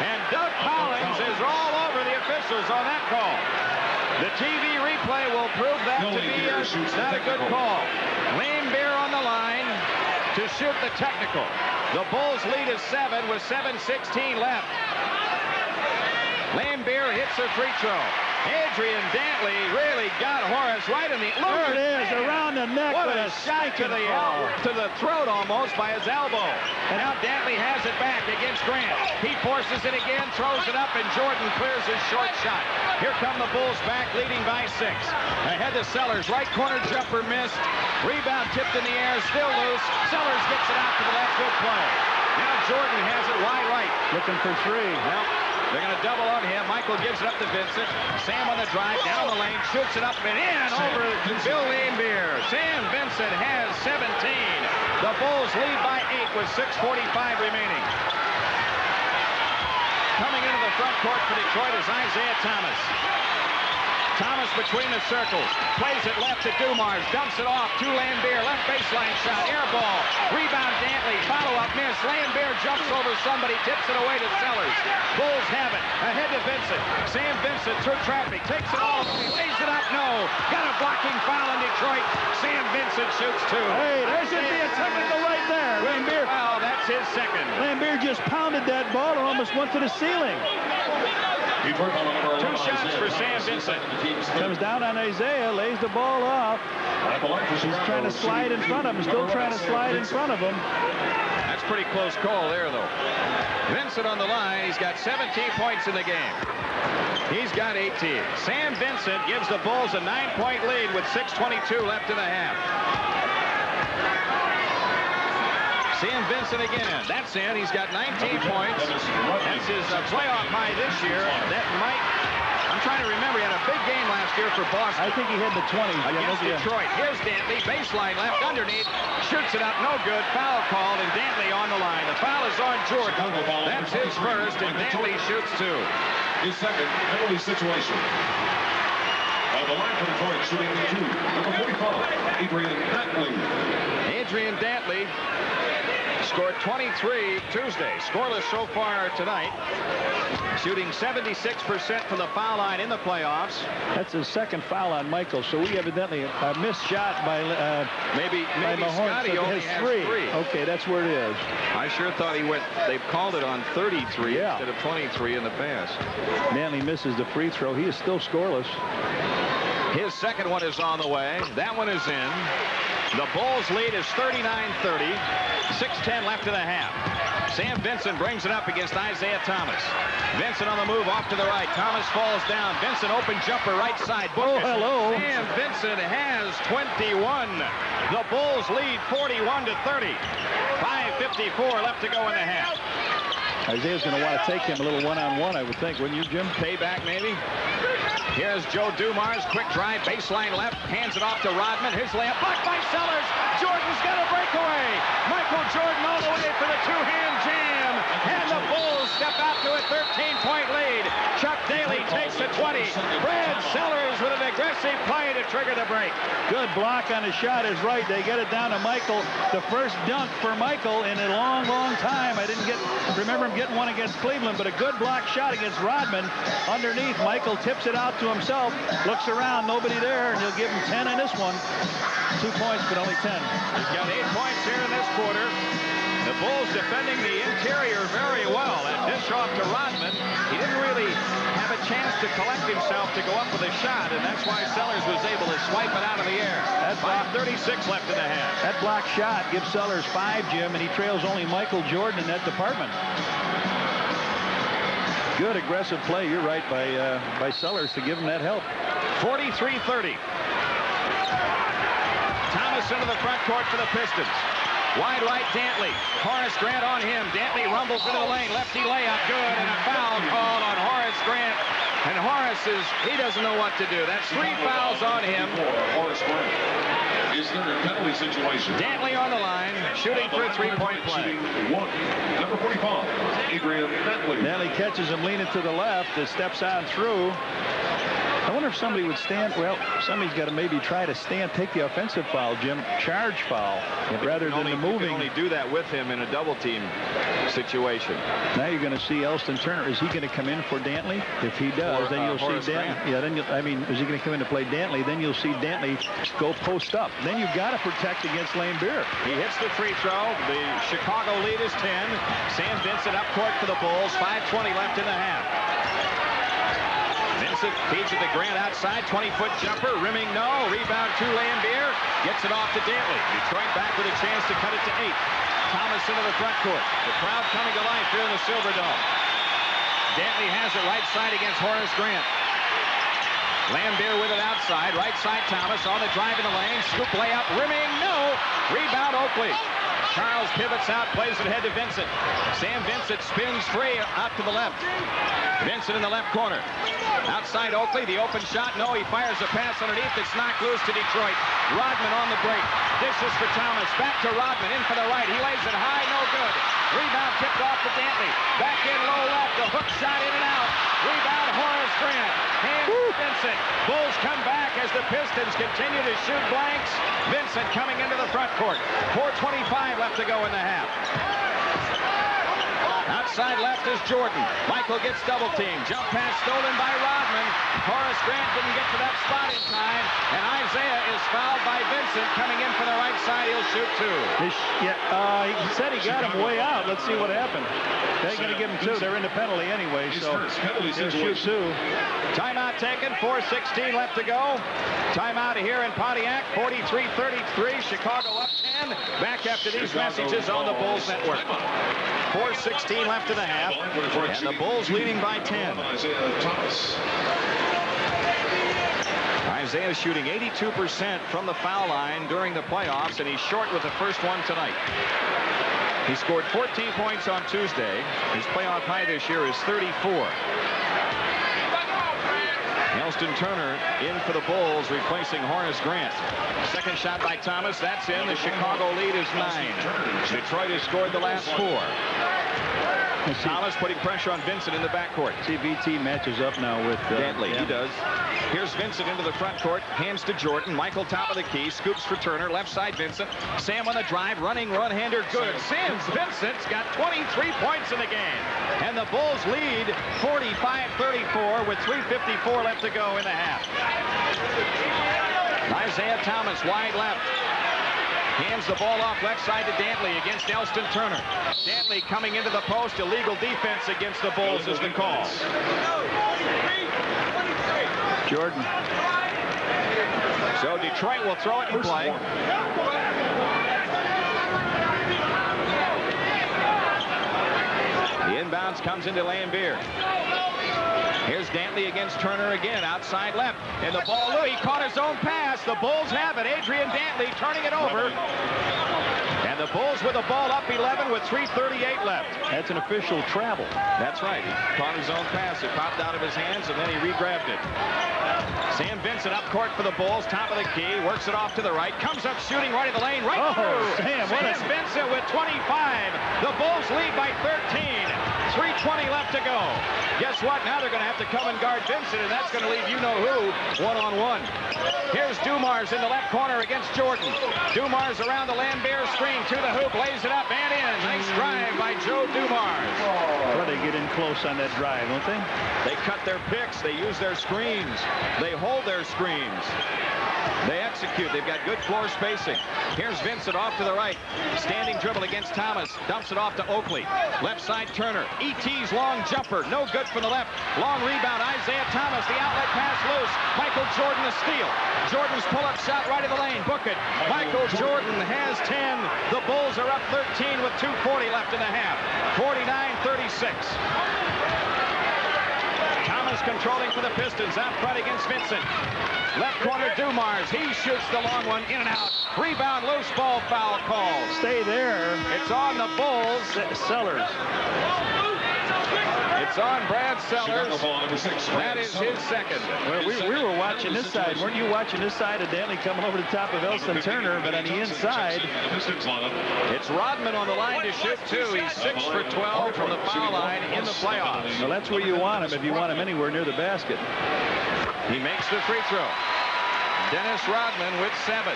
and Doug Collins is all over the officials on that call. The TV replay will prove that to be not a good call. Lambeer on the line to shoot the technical. The Bulls lead is 7 with 7:16 left. Lambeer hits a free throw. Adrian Dantley really got Horace right in the... There it is, around the neck. What with a shot to the to the throat almost by his elbow. And now Dantley has it back against Grant. He forces it again, throws it up, and Jordan clears his short shot. Here come the Bulls back, leading by 6. Ahead to Sellers, right corner jumper missed. Rebound tipped in the air, still loose. Sellers gets it out to the left, good play. Now Jordan has it wide right. Looking for 3. Well, they're going to double on him. Michael gives it up to Vincent. Sam on the drive, down the lane, shoots it up and in over Bill Laimbeer. Sam Vincent has 17. The Bulls lead by 8 with 6:45 remaining. Coming into the front court for Detroit is Isaiah Thomas. Thomas between the circles, plays it left to Dumars, dumps it off to Laimbeer, left baseline shot, air ball, rebound Dantley, follow-up miss, Laimbeer jumps over somebody, tips it away to Sellers. Bulls have it, ahead to Vincent. Sam Vincent through traffic, takes it off, lays it up, no. Got a blocking foul in Detroit. Sam Vincent shoots 2. Hey, there should be a technical right there. Laimbeer. Well, that's his second. Laimbeer just pounded that ball and almost went to the ceiling. 2 shots for Sam Vincent. Comes down on Isaiah, lays the ball off. He's trying to slide in front of him, still trying to slide in front of him. That's pretty close call there, though. Vincent on the line. He's got 17 points in the game. He's got 18. Sam Vincent gives the Bulls a 9-point lead with 6:22 left in the half. Sam Vincent again. That's in. He's got 19 points. That's his playoff high this year. That might... I'm trying to remember. He had a big game last year for Boston. I think he had the 20s. Against Detroit. Here's Dantley. Baseline left underneath. Shoots it up. No good. Foul called. And Dantley on the line. The foul is on Jordan. That's his first. And Dantley shoots 2. His second penalty situation. The line for Detroit shooting 2. Number 45, Adrian Dantley. Adrian Dantley scored 23 Tuesday. Scoreless so far tonight. Shooting 76% from the foul line in the playoffs. That's his second foul on Michael, so we evidently a missed shot by maybe Mahorn. Scotty So only has 3. Okay, that's where it is. I sure thought he went. They've called it on 33 instead of 23 in the past. Dantley misses the free throw. He is still scoreless. His second one is on the way. That one is in. The Bulls lead is 39-30. 6:10 left in the half. Sam Vincent brings it up against Isaiah Thomas. Vincent on the move off to the right. Thomas falls down. Vincent open jumper right side. Oh, hello. Sam Vincent has 21. The Bulls lead 41-30. 5:54 left to go in the half. Isaiah's going to want to take him a little one-on-one, I would think, wouldn't you, Jim? Payback, maybe. Here's Joe Dumars. Quick drive, baseline left. Hands it off to Rodman. His layup blocked by Sellers. Jordan's got a breakaway. Michael Jordan all the way for the two-hand jam. And the Bulls step out to a 13-point lead. Chuck Daly takes the 20. Brad Sellers with an aggressive play to trigger the break. Good block on the shot is right. They get it down to Michael. The first dunk for Michael in a long, long time. I didn't remember him getting one against Cleveland, but a good block shot against Rodman. Underneath, Michael tips it out to himself, looks around, nobody there, and he'll give him 10 in this one. 2 points, but only 10. He's got 8 points here in this quarter. The Bulls defending the interior very well. That dish off to Rodman. He didn't really have a chance to collect himself to go up with a shot, and that's why Sellers was able to swipe it out of the air. That's 5:36 left in the half. That block shot gives Sellers 5, Jim, and he trails only Michael Jordan in that department. Good aggressive play, you're right, by Sellers to give him that help. 43-30. Thomas into the front court for the Pistons. Wide right, Dantley. Horace Grant on him. Dantley rumbles into the lane. Lefty layup, good, and a foul called on Horace Grant. And Horace he doesn't know what to do. That's 3 fouls on him. Horace Grant. Is there a penalty situation? Dantley on the line, shooting for a 3-point play. Number 45, Adrian Dantley. Dantley catches him leaning to the left. It steps on through. I wonder if somebody would stand. Well, somebody's got to maybe try to take the offensive foul, Jim. Charge foul, rather than the moving. You can only do that with him in a double team situation. Now you're going to see Elston Turner. Is he going to come in for Dantley? If he does, then you'll see Dantley. Yeah, then is he going to come in to play Dantley? Then you'll see Dantley go post up. Then you've got to protect against Laimbeer. He hits the free throw. The Chicago lead is 10. Sam Vincent up court for the Bulls. 5:20 left in the half. Vincent feeds it to Grant outside. 20-foot jumper. Rimming no. Rebound to Lambier. Gets it off to Dantley. Detroit back with a chance to cut it to 8. Thomas into the front court. The crowd coming to life here in the Silverdome. Dantley has it right side against Horace Grant. Lambier with it outside. Right side Thomas on the drive in the lane. Scoop layup. Rimming no. Rebound Oakley. Charles pivots out, plays it ahead to Vincent. Sam Vincent spins free out to the left. Vincent in the left corner. Outside Oakley, the open shot. No, he fires a pass underneath. It's knocked loose to Detroit. Rodman on the break. Dishes for Thomas. Back to Rodman. In for the right. He lays it high. No good. Rebound tipped off to Dantley. Back in low left. The hook shot in and out. Rebound Horace Grant. Hands Vincent. Bulls come back as the Pistons continue to shoot blanks. Vincent coming into the front court. 4:25 left to go in the half. Outside left is Jordan. Michael gets double teamed. Jump pass stolen by Rodman. Horace Grant didn't get to that spot in time. And Isaiah is fouled by Vincent. Coming in from the right side, he'll shoot 2. He said he got him way out. Let's see what happened. They're going to give him 2. They're in the penalty anyway, so he'll shoot 2. Timeout taken. 4:16 left to go. Timeout here in Pontiac. 43-33. Chicago up 10. Back after these messages on the Bulls Network. 4:16 left in the half, and the Bulls leading by 10. Isaiah shooting 82% from the foul line during the playoffs, and he's short with the first one tonight. He scored 14 points on Tuesday. His playoff high this year is 34. Elston Turner in for the Bulls, replacing Horace Grant. Second shot by Thomas. That's in. The Chicago lead is 9. Detroit has scored the last 4. Thomas putting pressure on Vincent in the backcourt. CBT matches up now with Dantley. He does. Here's Vincent into the front court. Hands to Jordan. Michael top of the key. Scoops for Turner. Left side Vincent. Sam on the drive. Running one-hander. Good. Sam's Vincent's got 23 points in the game. And the Bulls lead 45-34 with 3:54 left to go in the half. Isaiah Thomas wide left. Hands the ball off left side to Dantley against Elston Turner. Dantley coming into the post. Illegal defense against the Bulls is the call. Jordan. So Detroit will throw it in play. The inbounds comes into Lambier. Here's Dantley against Turner again, outside left. And the ball, he caught his own pass. The Bulls have it. Adrian Dantley turning it over. And the Bulls with the ball up 11 with 3:38 left. That's an official travel. That's right. He caught his own pass. It popped out of his hands, and then he re-grabbed it. Sam Vincent up court for the Bulls, top of the key, works it off to the right, comes up shooting right in the lane, right through. Sam Vincent with 25. The Bulls lead by 13. 3:20 left to go. Guess what? Now they're going to have to come and guard Vincent, and that's going to leave you-know-who one-on-one. Here's Dumars in the left corner against Jordan. Dumars around the Lambier screen to the hoop, lays it up and in. Nice drive by Joe Dumars. Well, they get in close on that drive, don't they? They cut their picks. They use their screens. They hold their screens. They execute. They've got good floor spacing. Here's Vincent off to the right. Standing dribble against Thomas. Dumps it off to Oakley. Left side Turner. E.T.'s long jumper. No good from the left. Long rebound. Isaiah Thomas. The outlet pass loose. Michael Jordan the steal. Jordan's pull-up shot right in the lane. Book it. Michael Jordan has 10. The Bulls are up 13 with 2:40 left in the half. 49-36. Thomas controlling for the Pistons. Out front against Vincent. Left corner Dumars. He shoots the long one in and out. Rebound, loose ball, foul call. Stay there. It's on the Bulls. Sellers. It's on Brad Sellers. That is his second. Well, we were watching this side. Weren't you watching this side of Dantley coming over the top of Elston Turner, but on the inside. It's Rodman on the line to shoot 2. He's 6 for 12 from the foul line in the playoffs. Well, that's where you want him if you want him anywhere near the basket. He makes the free throw. Dennis Rodman with 7.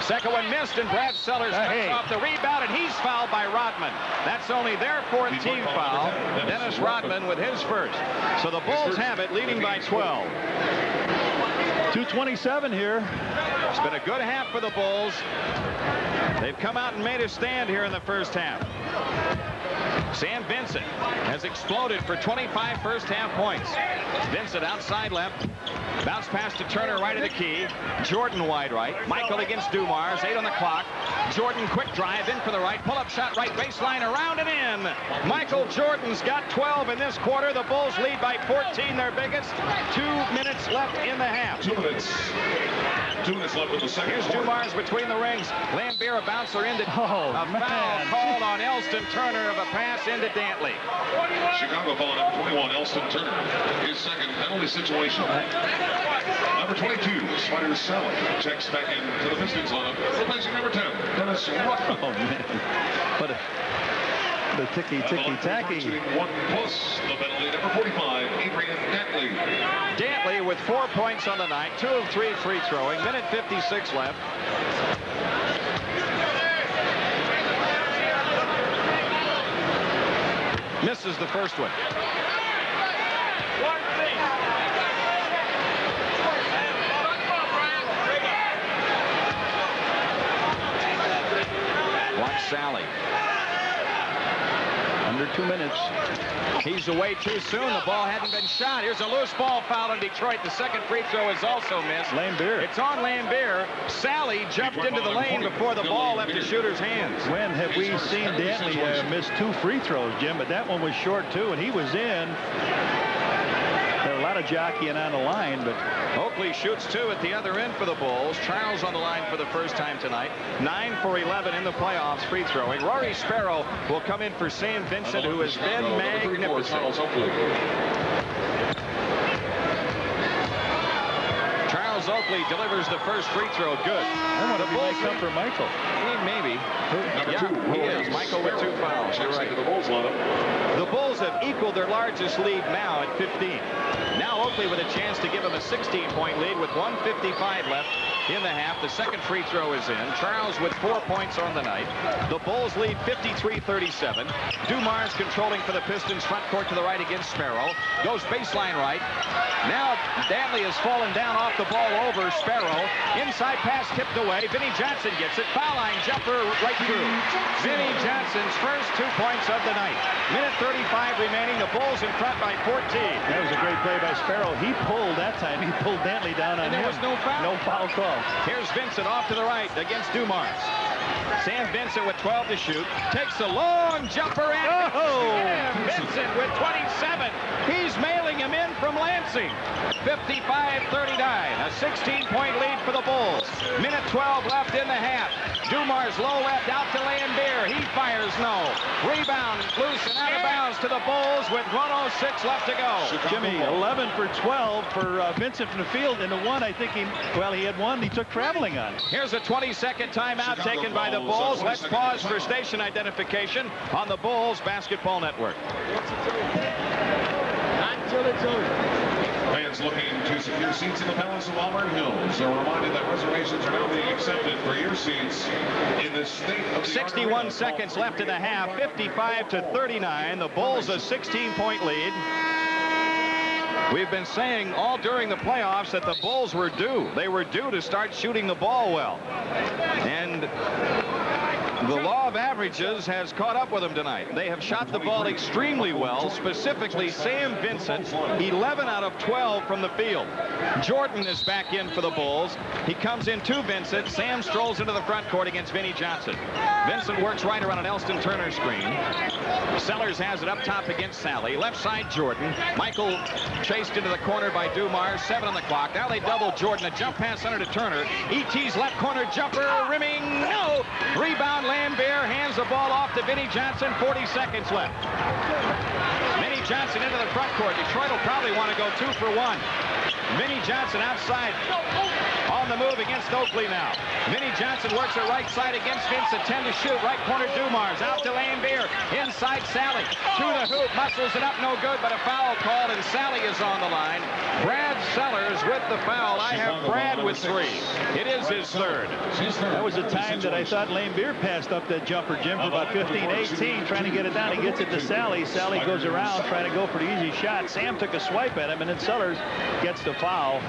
Second one missed, and Brad Sellers cuts off the rebound, and he's fouled by Rodman. That's only their 4th team foul. Dennis Rodman with his first. So the Bulls have it, leading by 12. 2:27 here. It's been a good half for the Bulls. They've come out and made a stand here in the first half. Sam Vincent has exploded for 25 first-half points. Vincent outside left. Bounce pass to Turner right of the key. Jordan wide right. Michael against Dumars. 8 on the clock. Jordan quick drive in for the right. Pull-up shot right baseline around and in. Michael Jordan's got 12 in this quarter. The Bulls lead by 14, their biggest. 2 minutes left in the half. 2 minutes. 2 minutes left in the second. Here's Dumars between the rings. Lambert a bouncer into a foul called on Elston Turner of a pass into Dantley. Chicago foul number 21, Elston Turner. His second penalty situation. Number 22, Spider Sally checks back into the Pistons lineup, replacing number 10, Dennis Rucker. Oh man, what the ticky-tacky. 1 plus the penalty, number 45, Adrian Dantley. Dantley with 4 points on the night, 2 of 3 free throwing, minute 56 left. Misses the first one. Watch Sally. Under 2 minutes. He's away too soon. The ball hadn't been shot. Here's a loose ball foul in Detroit. The second free throw is also missed. Lambert. It's on Lambert. Sally jumped into the lane before the ball left the shooter's hands. When have we seen Dantley miss 2 free throws, Jim? But that one was short too, and he was in. There were a lot of jockeying on the line, but Oakley shoots 2 at the other end for the Bulls. Charles on the line for the first time tonight. 9 for 11 in the playoffs free throwing. Rory Sparrow will come in for Sam Vincent, who has been magnificent. Charles Oakley delivers the first free throw. Good. I want to make up for Michael. Maybe. Yeah, he is. Michael with 2 fouls. You're right. The Bulls have equaled their largest lead now at 15. Now Oakley with a chance to give him a 16-point lead with 1:55 left in the half. The second free throw is in. Charles with 4 points on the night. The Bulls lead 53-37. Dumars controlling for the Pistons front court to the right against Sparrow. Goes baseline right. Now Dantley has fallen down off the ball over Sparrow. Inside pass tipped away. Vinnie Johnson gets it. Foul line jumper right through. Vinnie Johnson's first 2 points of the night. Minute 35 remaining. The Bulls in front by 14. That was a great play by Sparrow. He pulled that time. He pulled Dantley down on him. And there was no foul. No foul call. Here's Vincent off to the right against Dumars. Sam Vincent with 12 to shoot. Takes a long jumper and Sam Vincent with 27. He's mailing him in from Lansing. 55-39. A 16-point lead for the Bulls. Minute 12 left in the half. Dumars low left out to Lambert. He fires no. Rebound loose and out of bounds to the Bulls with 1:06 left to go. Jimmy, 11 for 12 for Vincent from the field. And the one, I think he had one he took traveling on. Here's a 20-second timeout taken by the Bulls. Let's pause for station identification on the Bulls Basketball Network. Until it's over. Fans looking to secure seats in the Palace of Auburn Hills are reminded that reservations are now being accepted for your seats in the state of 61 seconds left in the half. 55-39. The Bulls a 16-point lead. We've been saying all during the playoffs that the Bulls were due. They were due to start shooting the ball well. And the law of averages has caught up with them tonight. They have shot the ball extremely well, specifically Sam Vincent, 11 out of 12 from the field. Jordan is back in for the Bulls. He comes in to Vincent. Sam strolls into the front court against Vinnie Johnson. Vincent works right around an Elston Turner screen. Sellers has it up top against Sally. Left side Jordan. Michael chased into the corner by Dumars. 7 on the clock. Now they double Jordan. A jump pass under to Turner. E.T.'s left corner jumper. Rimming. No. Rebound. Lambert hands the ball off to Vinnie Johnson. 40 seconds left. Vinnie Johnson into the front court. Detroit will probably want to go 2 for 1. Vinnie Johnson outside. On the move against Oakley now. Vinnie Johnson works it right side against Vincent. 10 to shoot. Right corner Dumars. Out to Lambert. Inside Sally. To the hoop. Muscles it up. No good, but a foul called, and Sally is on the line. Brad Sellers with the foul. I have Brad with 3. It is his third. That was the time that I thought Lambert passed up that jumper, Jim, for about 15-18, trying to get it down. He gets it to Sally. Sally goes around trying to go for the easy shot. Sam took a swipe at him, and then Sellers gets the foul.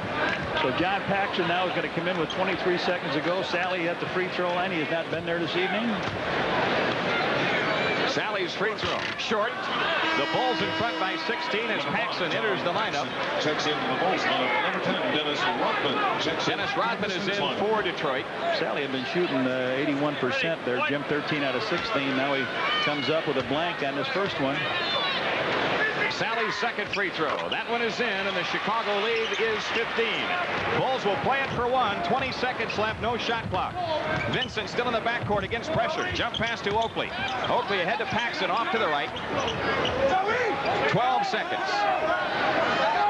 So John Paxson now is going to come in with 23 seconds to go. Sally at the free throw line. He has not been there this evening. Sally's free throw. Short. The Bulls in front by 16 as Paxson enters the lineup. Checks in the Bulls lineup. Number 10, Dennis Rodman. Dennis Rodman is in for Detroit. Sally had been shooting 81% there. Jim 13 out of 16. Now he comes up with a blank on this first one. Sally's second free throw. That one is in, and the Chicago lead is 15. Bulls will play it for one. 20 seconds left. No shot clock. Vincent still in the backcourt against pressure. Jump pass to Oakley. Oakley ahead to Paxson off to the right. 12 seconds.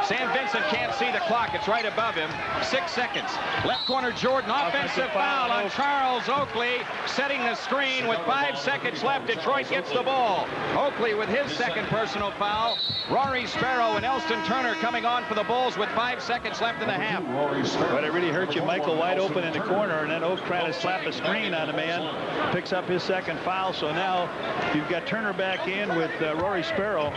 Sam Vincent can't see the clock. It's right above him. 6 seconds. Left corner Jordan. Offensive foul on Charles Oakley. Setting the screen with 5 seconds left. Detroit gets the ball. Oakley with his second personal foul. Rory Sparrow and Elston Turner coming on for the Bulls with 5 seconds left in the half. But it really hurt you. Michael wide open in the corner, and then Oak trying to slap a screen on a man. Picks up his second foul. So now you've got Turner back in with Rory Sparrow.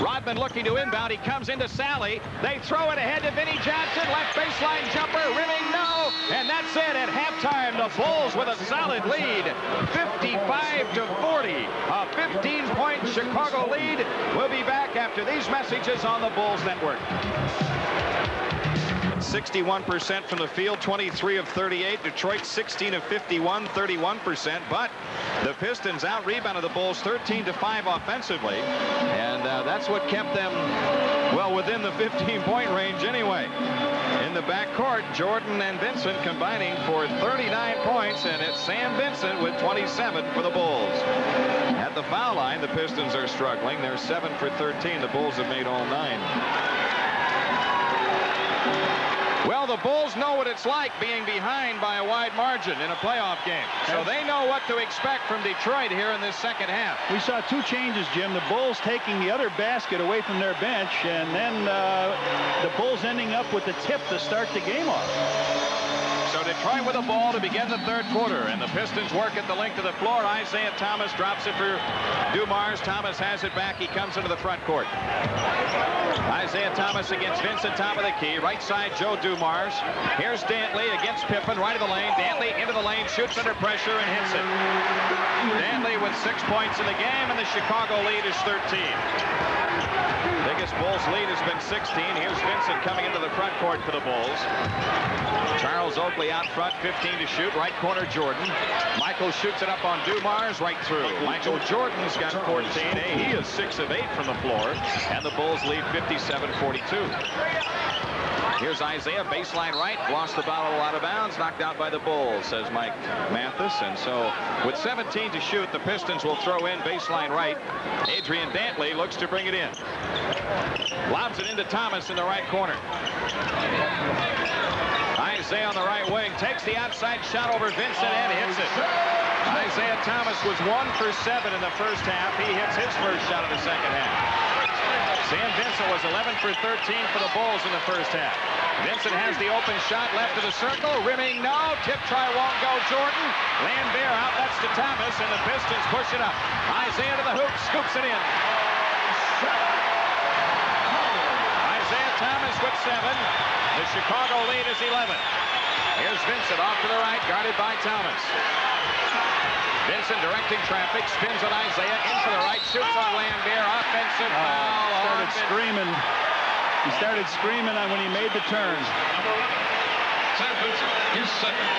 Rodman looking to inbound. He comes into Sally. They throw it ahead to Vinnie Johnson. Left baseline jumper. Rimming no. And that's it at halftime. The Bulls with a solid lead. 55-40. A 15-point Chicago lead. We'll be back after these messages on the Bulls Network. 61% from the field, 23 of 38. Detroit 16 of 51, 31%. But the Pistons out-rebounded the Bulls 13-5 offensively. And that's what kept them, well, within the 15-point range anyway. In the backcourt, Jordan and Vincent combining for 39 points. And it's Sam Vincent with 27 for the Bulls. At the foul line, the Pistons are struggling. They're 7 for 13. The Bulls have made all 9. Well, the Bulls know what it's like being behind by a wide margin in a playoff game. So they know what to expect from Detroit here in this second half. We saw 2 changes, Jim. The Bulls taking the other basket away from their bench, and then the Bulls ending up with the tip to start the game off. So Detroit with the ball to begin the third quarter, and the Pistons work at the length of the floor. Isaiah Thomas drops it for Dumars. Thomas has it back. He comes into the front court. Isaiah Thomas against Vincent, top of the key. Right side, Joe Dumars. Here's Dantley against Pippen, right of the lane. Dantley into the lane, shoots under pressure, and hits it. Dantley with 6 points in the game, and the Chicago lead is 13. Biggest Bulls lead has been 16. Here's Vincent coming into the front court for the Bulls. Charles Oakley out front, 15 to shoot. Right corner, Jordan. Michael shoots it up on Dumars, right through. Michael Jordan's got 14. He is 6 of 8 from the floor, and the Bulls lead 57-42. Here's Isaiah, baseline right, lost the ball out of bounds, knocked out by the Bulls, says Mike Mathis. And so with 17 to shoot, the Pistons will throw in baseline right. Adrian Dantley looks to bring it in. Lobs it into Thomas in the right corner. Isaiah on the right wing takes the outside shot over Vincent and hits it. Isaiah Thomas was 1 for 7 in the first half. He hits his first shot of the second half. Sam Vincent was 11 for 13 for the Bulls in the first half. Vincent has the open shot left of the circle. Rimming no. Tip try won't go. Jordan. Lambert outlets to Thomas, and the Pistons push it up. Isaiah to the hoop. Scoops it in. Isaiah Thomas with 7. The Chicago lead is 11. Here's Vincent off to the right, guarded by Thomas. Vincent directing traffic, spins on Isaiah, in for the right, shoots on Lambert, offensive foul. Screaming. He started screaming when he made the turn. Sam Vincent, his second.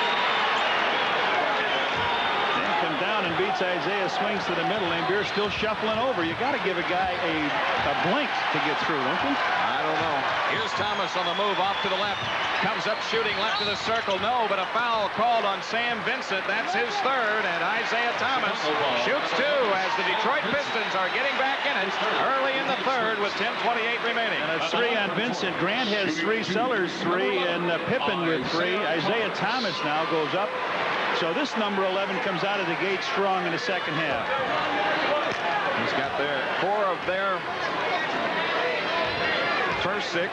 Comes down and beats Isaiah, swings to the middle. Lambert still shuffling over. You got to give a guy a blink to get through, don't you? I don't know. Here's Thomas on the move off to the left. Comes up shooting left of the circle. No, but a foul called on Sam Vincent. That's his third, and Isaiah Thomas shoots 2 as the Detroit Pistons are getting back in it early in the third with 10:28 remaining. And it's 3 on Vincent. Grant has 3, Sellers 3, and Pippen with 3. Isaiah Thomas now goes up. So this number 11 comes out of the gate strong in the second half. He's got 4 of their first 6.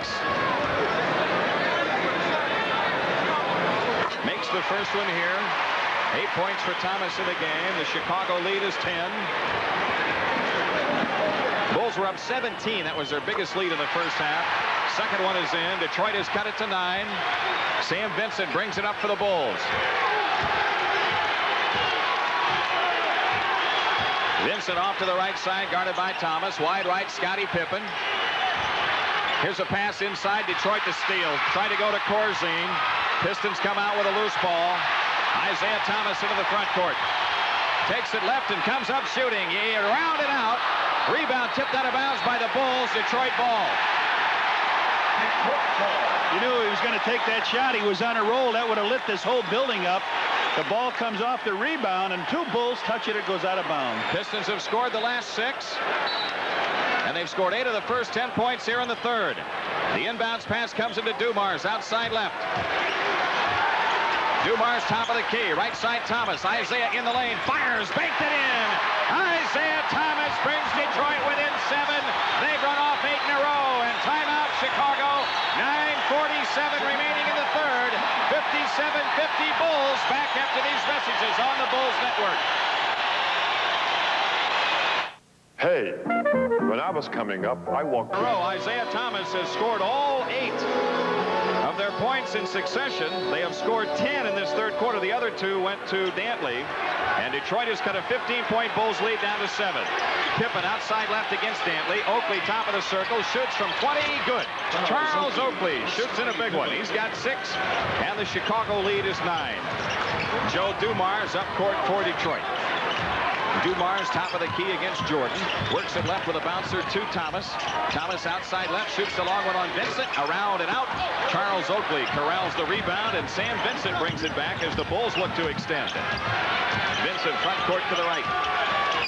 Makes the first one here. 8 points for Thomas in the game. The Chicago lead is 10. Bulls were up 17. That was their biggest lead in the first half. Second one is in. Detroit has cut it to 9. Sam Vincent brings it up for the Bulls. Vincent off to the right side, guarded by Thomas. Wide right, Scottie Pippen. Here's a pass inside. Detroit to steal. Trying to go to Corzine. Pistons come out with a loose ball. Isaiah Thomas into the front court. Takes it left and comes up shooting. Around and out. Rebound tipped out of bounds by the Bulls. Detroit ball. You knew he was going to take that shot. He was on a roll. That would have lit this whole building up. The ball comes off the rebound, and 2 Bulls touch it. It goes out of bounds. Pistons have scored the last 6. And they've scored 8 of the first 10 points here in the third. The inbounds pass comes into Dumars, outside left. Dumars top of the key, right side Thomas. Isaiah in the lane, fires, banked it in. Isaiah Thomas brings Detroit within 7. They've run off 8 in a row, and timeout Chicago. 9:47 remaining in the third. 57-50 Bulls. Back after these messages on the Bulls Network. Hey, when I was coming up, I walked in a row. Isaiah Thomas has scored all 8 of their points in succession. They have scored 10 in this third quarter. The other 2 went to Dantley. And Detroit has cut a 15-point Bulls lead down to 7. Pippen outside left against Dantley. Oakley top of the circle. Shoots from 20. Good. Charles Oakley shoots in a big one. He's got 6. And the Chicago lead is 9. Joe Dumars up court for Detroit. Dumars top of the key against Jordan. Works it left with a bouncer to Thomas. Thomas outside left, shoots the long one on Vincent. Around and out. Charles Oakley corrals the rebound, and Sam Vincent brings it back as the Bulls look to extend. Vincent front court to the right.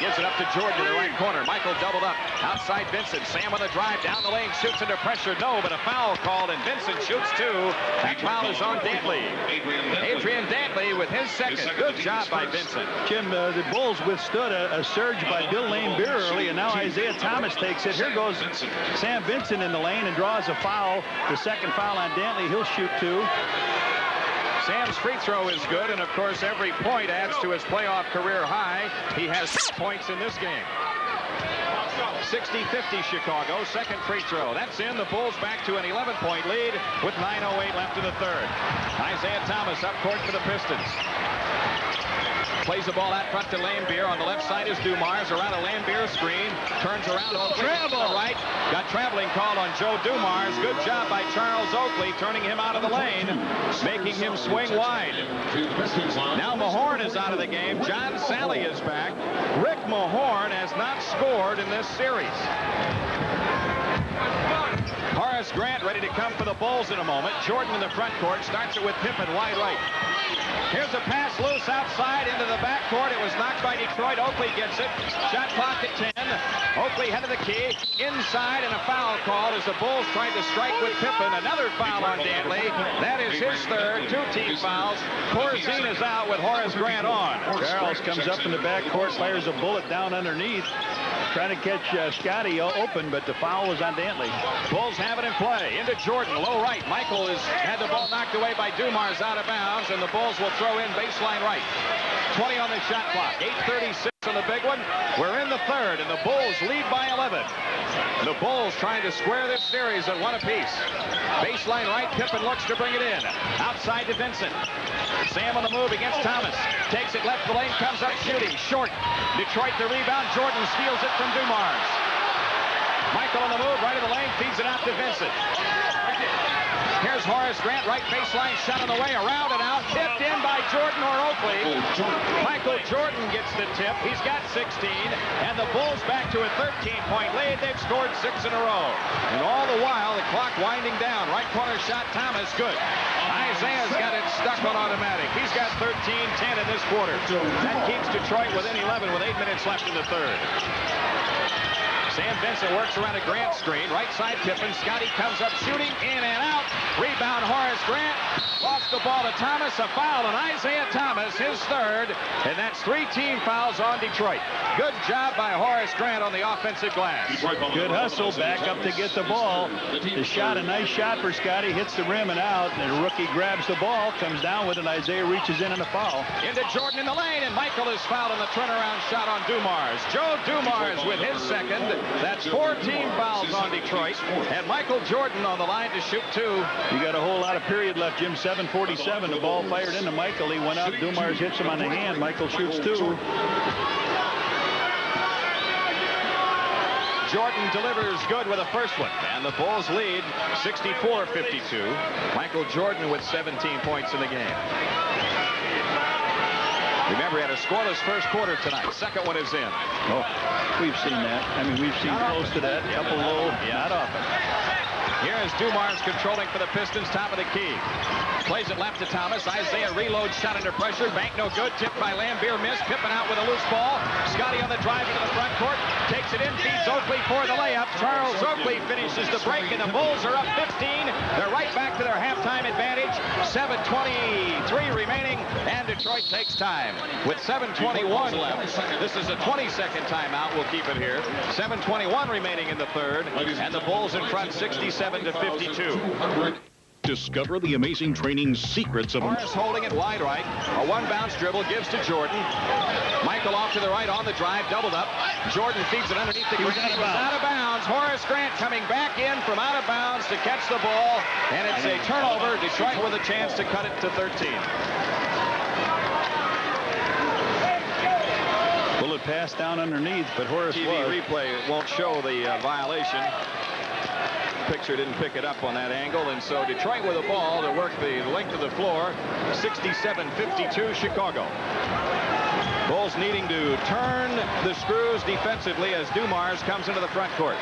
Gives it up to Jordan in the right corner. Michael doubled up. Outside Vincent. Sam on the drive. Down the lane. Shoots into pressure. No, but a foul called, and Vincent shoots 2. That foul is on Dantley. Adrian Dantley with his second. Good job by Vincent. Jim, the Bulls withstood a surge by Bill Lane-Beer early, and now Isaiah Thomas takes it. Here goes Sam Vincent in the lane and draws a foul. The second foul on Dantley. He'll shoot 2. Sam's free throw is good, and of course every point adds to his playoff career high. He has 6 points in this game. 60-50 Chicago, second free throw. That's in. The Bulls back to an 11-point lead with 9:08 left in the third. Isaiah Thomas up court for the Pistons. Plays the ball out front to Lane-Beer. On the left side is Dumars around a Lane-Beer screen. Turns around on the right. Got traveling called on Joe Dumars. Good job by Charles Oakley, turning him out of the lane, making him swing wide. Now Mahorn is out of the game. John Sally is back. Rick Mahorn has not scored in this series. Horace Grant ready to come for the Bulls in a moment. Jordan in the front court. Starts it with Pippen wide right. Here's a pass loose outside into the backcourt. It was knocked by Detroit. Oakley gets it. Shot clock at 10. Oakley head of the key. Inside, and a foul called as the Bulls tried to strike with Pippen. Another foul on Dantley. That is his third. 2 team fouls. Corzine is out with Horace Grant on. Charles comes up in the backcourt, fires a bullet down underneath. Trying to catch Scotty open, but the foul was on Dantley. Bulls have it in play. Into Jordan, low right. Michael has had the ball knocked away by Dumars out of bounds, and the Bulls will throw in baseline right. 20 on the shot clock. 8:36 on the big one. We're in the third, and the Bulls lead by 11. The Bulls trying to square this series at 1 apiece. Baseline right. Pippen looks to bring it in. Outside to Vincent. Sam on the move against Thomas. Takes it left the lane, comes up shooting. Short. Detroit the rebound. Jordan steals it from Dumars. Michael on the move, right of the lane, feeds it out to Vincent. Here's Horace Grant, right baseline, shot on the way, around and out, tipped in by Jordan or Oakley. Michael Jordan gets the tip. He's got 16, and the Bulls back to a 13-point lead. They've scored 6 in a row. And all the while, the clock winding down. Right corner shot, Thomas, good. Isaiah's got it stuck on automatic. He's got 13-10 in this quarter. That keeps Detroit within 11 with 8 minutes left in the third. Sam Vincent works around a Grant screen. Right side Pippen. Scotty comes up shooting. In and out. Rebound Horace Grant. Lost the ball to Thomas. A foul on Isaiah Thomas, his third. And that's 3 team fouls on Detroit. Good job by Horace Grant on the offensive glass. Good hustle. Back up to get the ball. The shot, a nice shot for Scotty. Hits the rim and out. And the rookie grabs the ball. Comes down with it. Isaiah reaches in and a foul. Into Jordan in the lane. And Michael is fouled on the turnaround shot on Dumars. Joe Dumars with his second. That's 4 team fouls on Detroit. And Michael Jordan on the line to shoot 2. You got a whole lot of period left, Jim. 7:47. The ball fired into Michael. He went up. Dumars hits him on the hand. Michael shoots 2. Jordan delivers good with a first one, and the Bulls lead 64-52. Michael Jordan with 17 points in the game. Remember, he had a scoreless first quarter tonight. Second one is in. Oh, we've seen that. I mean, we've seen close to that. Couple low, not often. Here is Dumars controlling for the Pistons, top of the key. Plays it left to Thomas. Isaiah reloads, shot under pressure. Bank no good. Tipped by Lambier. Missed. Pippen out with a loose ball. Scotty on the drive into the front court. Takes it in. Feeds Oakley for the layup. Charles Oakley finishes the break, and the Bulls are up 15. They're right back to their halftime advantage. 7:23 remaining, and Detroit takes time. With 7:21 left. This is a 20-second timeout. We'll keep it here. 7:21 remaining in the third, and the Bulls in front 67-52. Discover the amazing training secrets of Morris holding it wide right. A one-bounce dribble gives to Jordan. Michael off to the right on the drive, doubled up. Jordan feeds it underneath the Grant. It was out of bounds. Horace Grant coming back in from out of bounds to catch the ball, and it's a turnover. Detroit with a chance to cut it to 13. Bullet pass down underneath, but Horace TV was. replay won't show the violation. Picture didn't pick it up on that angle, and so Detroit with the ball to work the length of the floor. 67-52 Chicago. Bulls needing to turn the screws defensively as Dumars comes into the front court.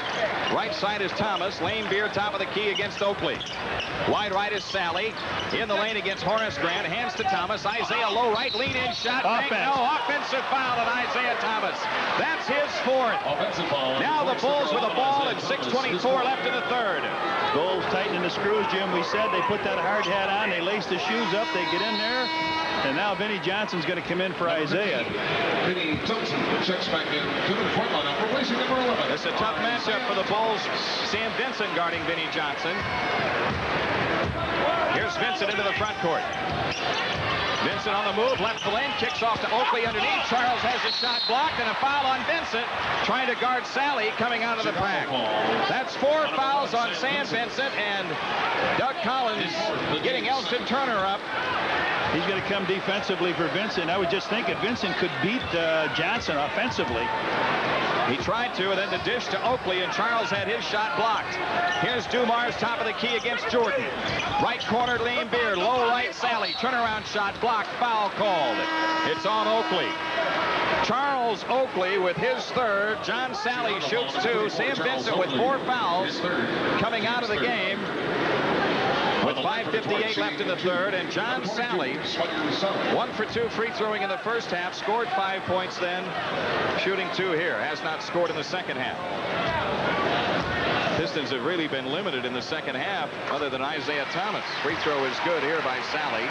Right side is Thomas. Lane Beer top of the key against Oakley. Wide right is Sally. In the lane against Horace Grant. Hands to Thomas. Isaiah low right. Lean in shot. No offensive foul on Isaiah Thomas. That's his fourth. Now the Bulls with the ball and 6:24 left in the third. Bulls tightening the screws, Jim. We said they put that hard hat on. They lace the shoes up. They get in there. And now Vinnie Johnson's going to come in for Isaiah. Vinnie Johnson checks back in to the front line, replacing number 11. It's a tough matchup for the Bulls. Sam Vincent guarding Vinnie Johnson. Here's Vincent into the front court. Vincent on the move, left the lane, kicks off to Oakley underneath. Charles has his shot blocked, and a foul on Vincent, trying to guard Sally coming out of the pack. That's 4 fouls on Sam Vincent, and Doug Collins getting Elston Turner up. He's going to come defensively for Vincent. I would just think if Vincent could beat Johnson offensively. He tried to, and then the dish to Oakley, and Charles had his shot blocked. Here's Dumars, top of the key against Jordan. Right corner, Lane Beer, low right, Sally. Turnaround shot blocked, foul called. It's on Oakley. Charles Oakley with his third. John Sally shoots 2. Sam Vincent with 4 fouls coming out of the game. With 5:58 left in the third, and John Sally, 1 for 2 free throwing in the first half, scored 5 points then, shooting 2 here, has not scored in the second half. Pistons have really been limited in the second half, other than Isaiah Thomas. Free throw is good here by Sally.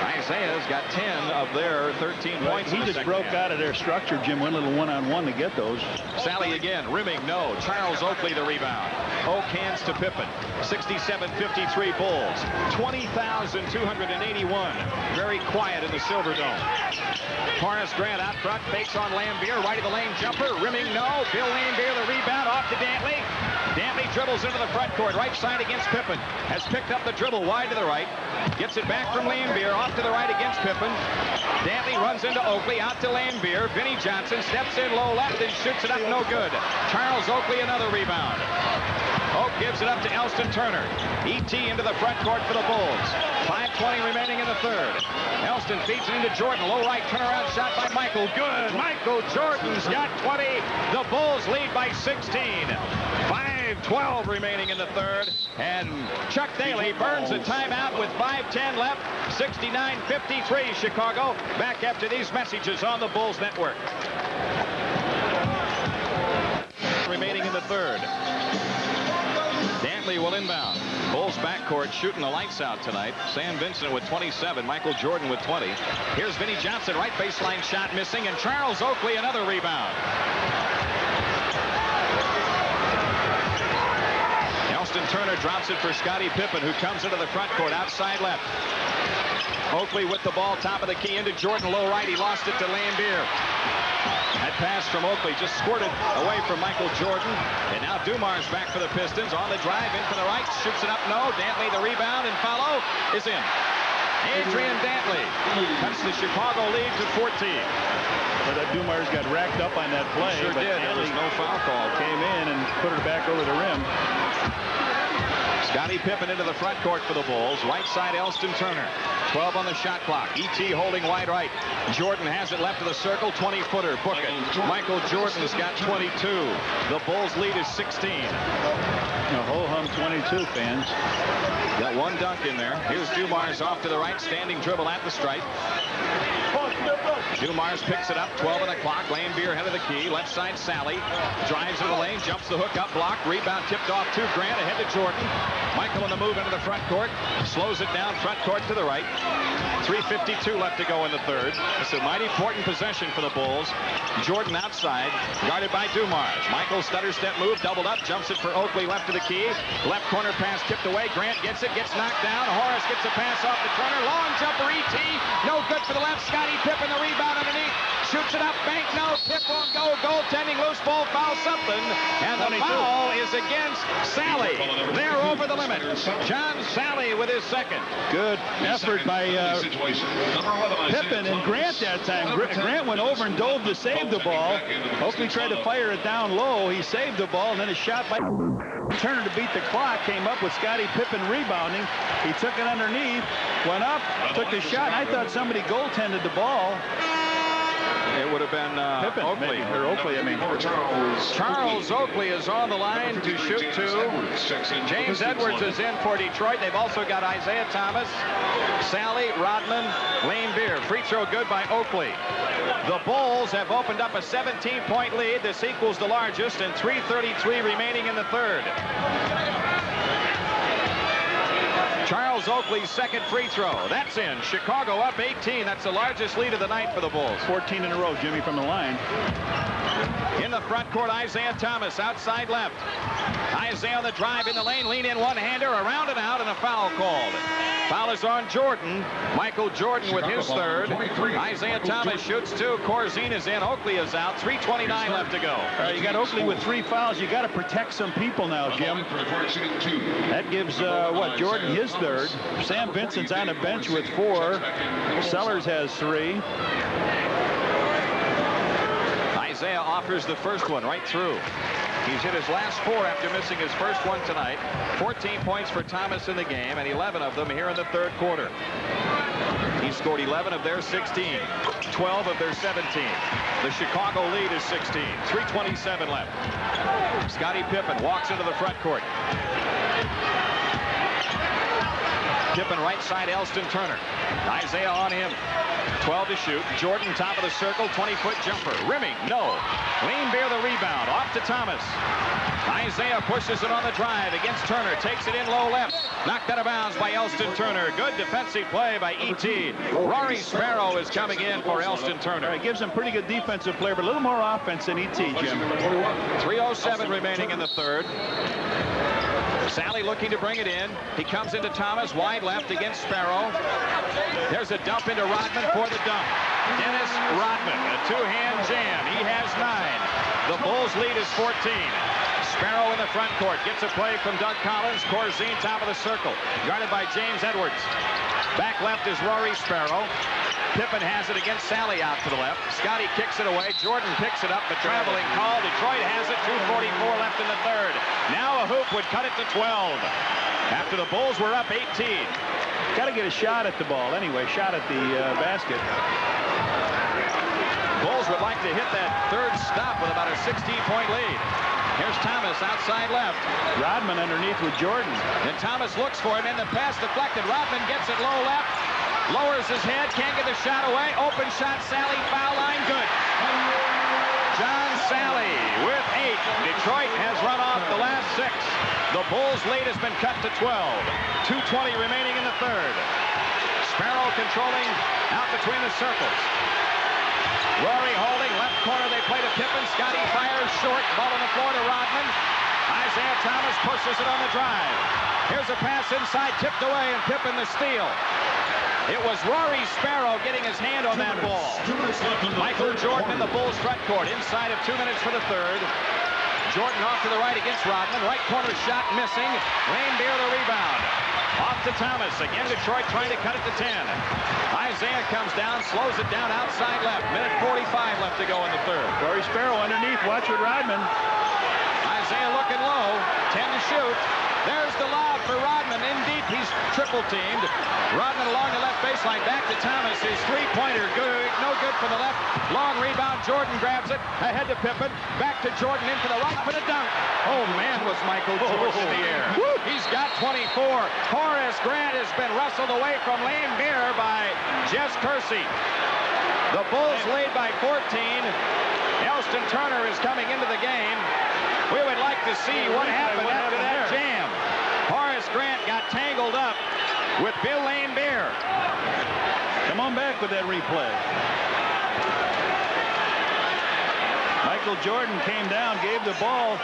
Isaiah's got 10 of their 13 points. He just broke out of their structure, Jim. One little one-on-one to get those. Sally again, rimming, no. Charles Oakley the rebound. Oak hands to Pippen. 67-53 Bulls. 20,281. Very quiet in the Silverdome. Horace Grant out front, fakes on Lambier. Right of the lane jumper, rimming, no. Bill Lambier the rebound, off to Dantley. Dantley dribbles into the front court, right side against Pippen. Has picked up the dribble wide to the right. Gets it back from Lambier, off to the right against Pippen. Dantley runs into Oakley, out to Lambier. Vinnie Johnson steps in low left and shoots it up, no good. Charles Oakley another rebound. Oak gives it up to Elston Turner. E.T. into the front court for the Bulls. 5:20 remaining in the third. Elston feeds it into Jordan. Low right turnaround shot by Michael. Good. Michael Jordan's got 20. The Bulls lead by 16. 5:12 remaining in the third. And Chuck Daly burns a timeout with 5:10 left. 69-53 Chicago. Back after these messages on the Bulls Network. Remaining in the third. Dantley will inbound. Bulls backcourt shooting the lights out tonight. Sam Vincent with 27, Michael Jordan with 20. Here's Vinnie Johnson, right baseline shot missing, and Charles Oakley another rebound. Elston Turner drops it for Scottie Pippen, who comes into the front court, outside left. Oakley with the ball, top of the key into Jordan, low right. He lost it to Lambier. That pass from Oakley just squirted away from Michael Jordan. And now Dumars back for the Pistons. On the drive, in for the right. Shoots it up, no. Dantley the rebound, and follow is in. Adrian Dantley cuts the Chicago lead to 14. Well, that Dumars got racked up on that play. Sure but did. There was no foul call. Came in put her back over the rim. Scottie Pippen into the front court for the Bulls. Right side, Elston Turner. 12 on the shot clock. E.T. holding wide right. Jordan has it left of the circle. 20-footer. Book it. Michael Jordan's got 22. The Bulls lead is 16. A ho-hum 22, fans. Got one dunk in there. Here's Dumars off to the right. Standing dribble at the stripe. Dumars picks it up. 12 on the clock. Lane Beer head of the key. Left side, Sally. Drives to the lane. Jumps the hook up. Block. Rebound tipped off to Grant. Ahead to Jordan. Michael on the move into the front court. Slows it down. Front court to the right. 3:52 left to go in the third. It's a mighty important possession for the Bulls. Jordan outside. Guarded by Dumars. Michael stutter step move. Doubled up. Jumps it for Oakley. Left to the key. Left corner pass tipped away. Grant gets it. Gets knocked down. Horace gets a pass off to Turner. Long jumper. E.T. No good for the left. Scottie Pippen the rebound underneath. Shoots it up. Bank no. Pip won't go. Goaltending. Loose ball. Foul something. And the foul is against Sally. They're over the limit. John Sally with his second. Good effort by Pippen and Grant that time. Grant went over and dove to save the ball. Oakley tried to fire it down low. He saved the ball, and then a shot by Turner to beat the clock came up with Scottie Pippen rebounding. He took it underneath, went up, took the shot. I thought somebody goaltended the ball. It would have been Pippen, Oakley. Maybe, or Oakley, I mean. Charles Oakley is on the line to shoot two. James Edwards is in for Detroit. They've also got Isaiah Thomas, Sally, Rodman, Lane Beer. Free throw good by Oakley. The Bulls have opened up a 17-point lead. This equals the largest, and 3:33 remaining in the third. Charles Oakley's second free throw. That's in. Chicago up 18. That's the largest lead of the night for the Bulls. 14 in a row, Jimmy, from the line. In the front court, Isaiah Thomas outside left. Isaiah on the drive in the lane. Lean in one-hander. Around and out, and a foul called. Foul is on Jordan. Michael Jordan with his third. Isaiah Thomas shoots two. Corzine is in. Oakley is out. 3:29 left to go. All right, you got Oakley with 3 fouls. You got to protect some people now, Jim. That gives, Jordan his third. Sam Vincent's on the bench with 4. Sellers has 3. Isaiah offers the first one right through. He's hit his last 4 after missing his first one tonight. 14 points for Thomas in the game, and 11 of them here in the third quarter. He scored 11 of their 16, 12 of their 17. The Chicago lead is 16. 3:27 left. Scottie Pippen walks into the front court. Pippen right side, Elston Turner. Isaiah on him. 12 to shoot. Jordan top of the circle, 20-foot jumper. Rimming, no. Lane Beer the rebound, off to Thomas. Isaiah pushes it on the drive against Turner. Takes it in low left. Knocked out of bounds by Elston Turner. Good defensive play by E.T. Rory Sparrow is coming in for Elston Turner. It gives him pretty good defensive play, but a little more offense than E.T., Jim. 3:07 remaining in the third. Sally looking to bring it in. He comes into Thomas, wide left against Sparrow. There's a dump into Rodman for the dunk. Dennis Rodman, a 2-hand jam. He has 9. The Bulls lead is 14. Sparrow in the front court gets a play from Doug Collins. Corzine top of the circle, guarded by James Edwards. Back left is Rory Sparrow. Pippen has it against Sally out to the left. Scottie kicks it away. Jordan picks it up. The traveling call. Detroit has it. 2:44 left in the third. Now a hoop would cut it to 12. After the Bulls were up 18. Got to get a shot at the ball anyway. Shot at the basket. Bulls would like to hit that third stop with about a 16-point lead. Here's Thomas outside left. Rodman underneath with Jordan. And Thomas looks for him, and the pass deflected. Rodman gets it low left. Lowers his head, can't get the shot away. Open shot, Sally, foul line, good. John Sally with 8. Detroit has run off the last 6. The Bulls' lead has been cut to 12. 2:20 remaining in the third. Sparrow controlling out between the circles. Rory holding, left corner, they play to Pippen. Scottie fires short, ball on the floor to Rodman. Isaiah Thomas pushes it on the drive. Here's a pass inside, tipped away, and Pippen the steal. It was Rory Sparrow getting his hand on that ball. Michael Jordan in the Bulls front court, inside of 2 minutes for the third. Jordan off to the right against Rodman. Right corner shot missing. Lane Beer the rebound. Off to Thomas. Again, Detroit trying to cut it to 10. Isaiah comes down, slows it down outside left. Minute 45 left to go in the third. Rory Sparrow underneath. Watch with Rodman. Isaiah looking shoot. There's the lob for Rodman. In deep, he's triple teamed. Rodman along the left baseline. Back to Thomas. His three-pointer. Good. No good from the left. Long rebound. Jordan grabs it. Ahead to Pippen. Back to Jordan into the right for the dunk. Oh, man, was Michael Jordan in the air. He's got 24. Horace Grant has been wrestled away from Lane Beer by Jess Kersey. The Bulls lead by 14. Elston Turner is coming into the game. We would like to see what happened after that jam. Horace Grant got tangled up with Bill Lane Beer. Come on back with that replay. Michael Jordan came down, gave the ball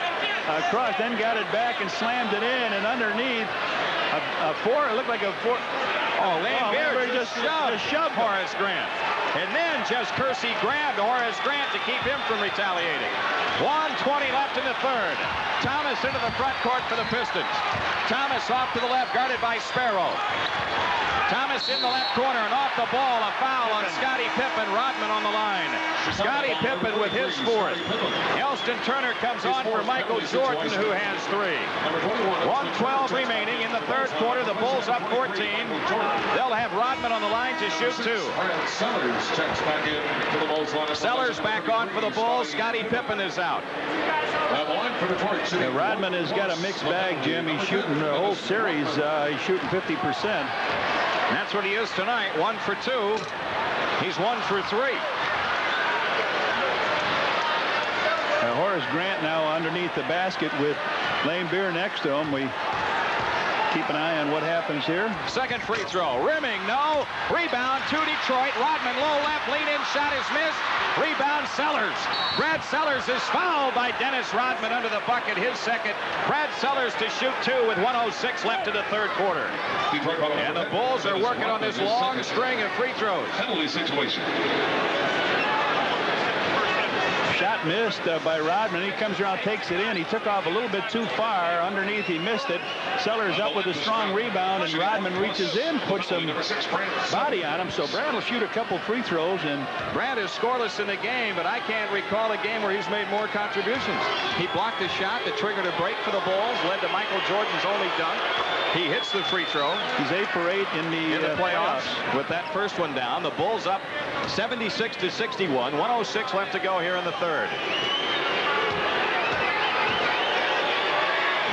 across, then got it back and slammed it in, and underneath a four. It looked like a four. Oh, Lane Beer just shoved Horace Grant. And then Jess Kersey grabbed Horace Grant to keep him from retaliating. 1:20 left in the third. Thomas into the front court for the Pistons. Thomas off to the left, guarded by Sparrow. Thomas in the left corner, and off the ball, a foul on Scottie Pippen. Rodman on the line. Scottie Pippen with his fourth. Elston Turner comes on for Michael Jordan, who has 3. 1:12 remaining in the third quarter. The Bulls up 14. They'll have Rodman on the line to shoot 2. Sellers checks back in for the Bulls. Sellers back on for the Bulls. Scottie Pippen is out. Rodman has got a mixed bag, Jim. He's shooting the whole series. He's shooting 50%. And that's what he is tonight. 1 for 2. He's 1 for 3. Horace Grant now underneath the basket with Lane Beer next to him. We keep an eye on what happens here. Second free throw. Rimming, no. Rebound to Detroit. Rodman low left. Lean-in shot is missed. Rebound Sellers. Brad Sellers is fouled by Dennis Rodman under the bucket. His second. Brad Sellers to shoot 2 with 1:06 left in the third quarter. And the Bulls are working on this long string of free throws. Penalty situation. Shot missed by Rodman. He comes around, takes it in. He took off a little bit too far. Underneath, he missed it. Sellers up with a strong rebound, and Rodman reaches in, puts some body on him. So Brad will shoot a couple free throws. And Brad is scoreless in the game, but I can't recall a game where he's made more contributions. He blocked a shot that triggered a break for the Bulls, led to Michael Jordan's only dunk. He hits the free throw. He's 8 for 8 in the playoffs. With that first one down, the Bulls up 76-61. 1:06 left to go here in the third.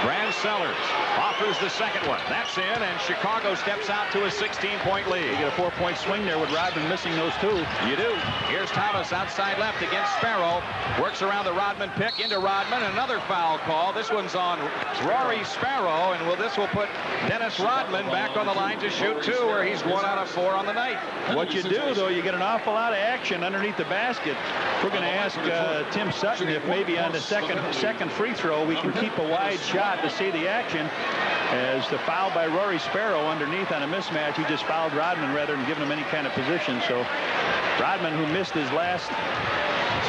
Brad Sellers offers the second one. That's in, and Chicago steps out to a 16-point lead. You get a 4-point swing there with Rodman missing those 2. You do. Here's Thomas outside left against Sparrow. Works around the Rodman pick into Rodman. Another foul call. This one's on Rory Sparrow, and this will put Dennis Rodman back on the line to shoot 2, where he's 1 out of 4 on the night. What you do, though, you get an awful lot of action underneath the basket. We're going to ask Tim Sutton if maybe on the second free throw we can keep a wide shot to see the action, as the foul by Rory Sparrow underneath on a mismatch. He just fouled Rodman rather than giving him any kind of position. So Rodman, who missed his last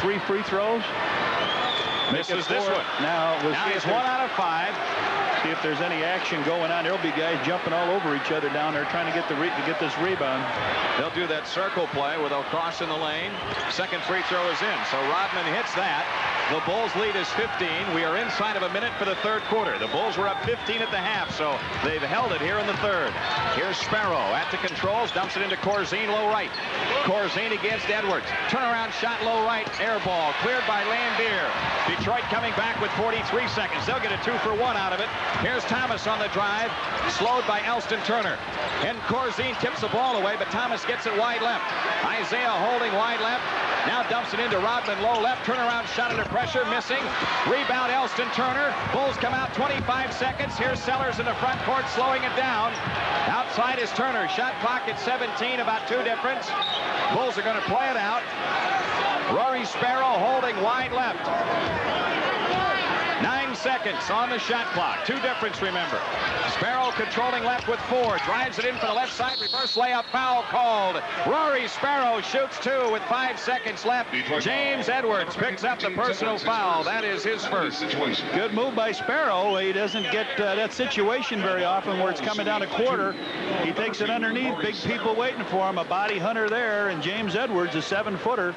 3 free throws, misses this one. Now he's 1 out of 5. See if there's any action going on. There'll be guys jumping all over each other down there trying to get this rebound. They'll do that circle play where they'll cross in the lane. Second free throw is in, so Rodman hits that. The Bulls lead is 15. We are inside of a minute for the third quarter. The Bulls were up 15 at the half, so they've held it here in the third. Here's Sparrow at the controls, dumps it into Corzine, low right. Corzine against Edwards. Turnaround shot, low right, air ball, cleared by Lambier. Detroit coming back with 43 seconds. They'll get a 2 for 1 out of it. Here's Thomas on the drive, slowed by Elston Turner. And Corzine tips the ball away, but Thomas gets it wide left. Isaiah holding wide left. Now dumps it into Rodman, low left. Turnaround shot under pressure, missing. Rebound, Elston Turner. Bulls come out 25 seconds. Here's Sellers in the front court, slowing it down. Outside is Turner. Shot clock at 17, about 2 difference. Bulls are going to play it out. Rory Sparrow holding wide left. 9 seconds on the shot clock. 2 difference, remember. Sparrow controlling left with 4. Drives it in for the left side. Reverse layup, foul called. Rory Sparrow shoots 2 with 5 seconds left. James Edwards picks up the personal foul. That is his first. Good move by Sparrow. He doesn't get that situation very often where it's coming down a quarter. He takes it underneath. Big people waiting for him. A body hunter there, and James Edwards, a 7-footer.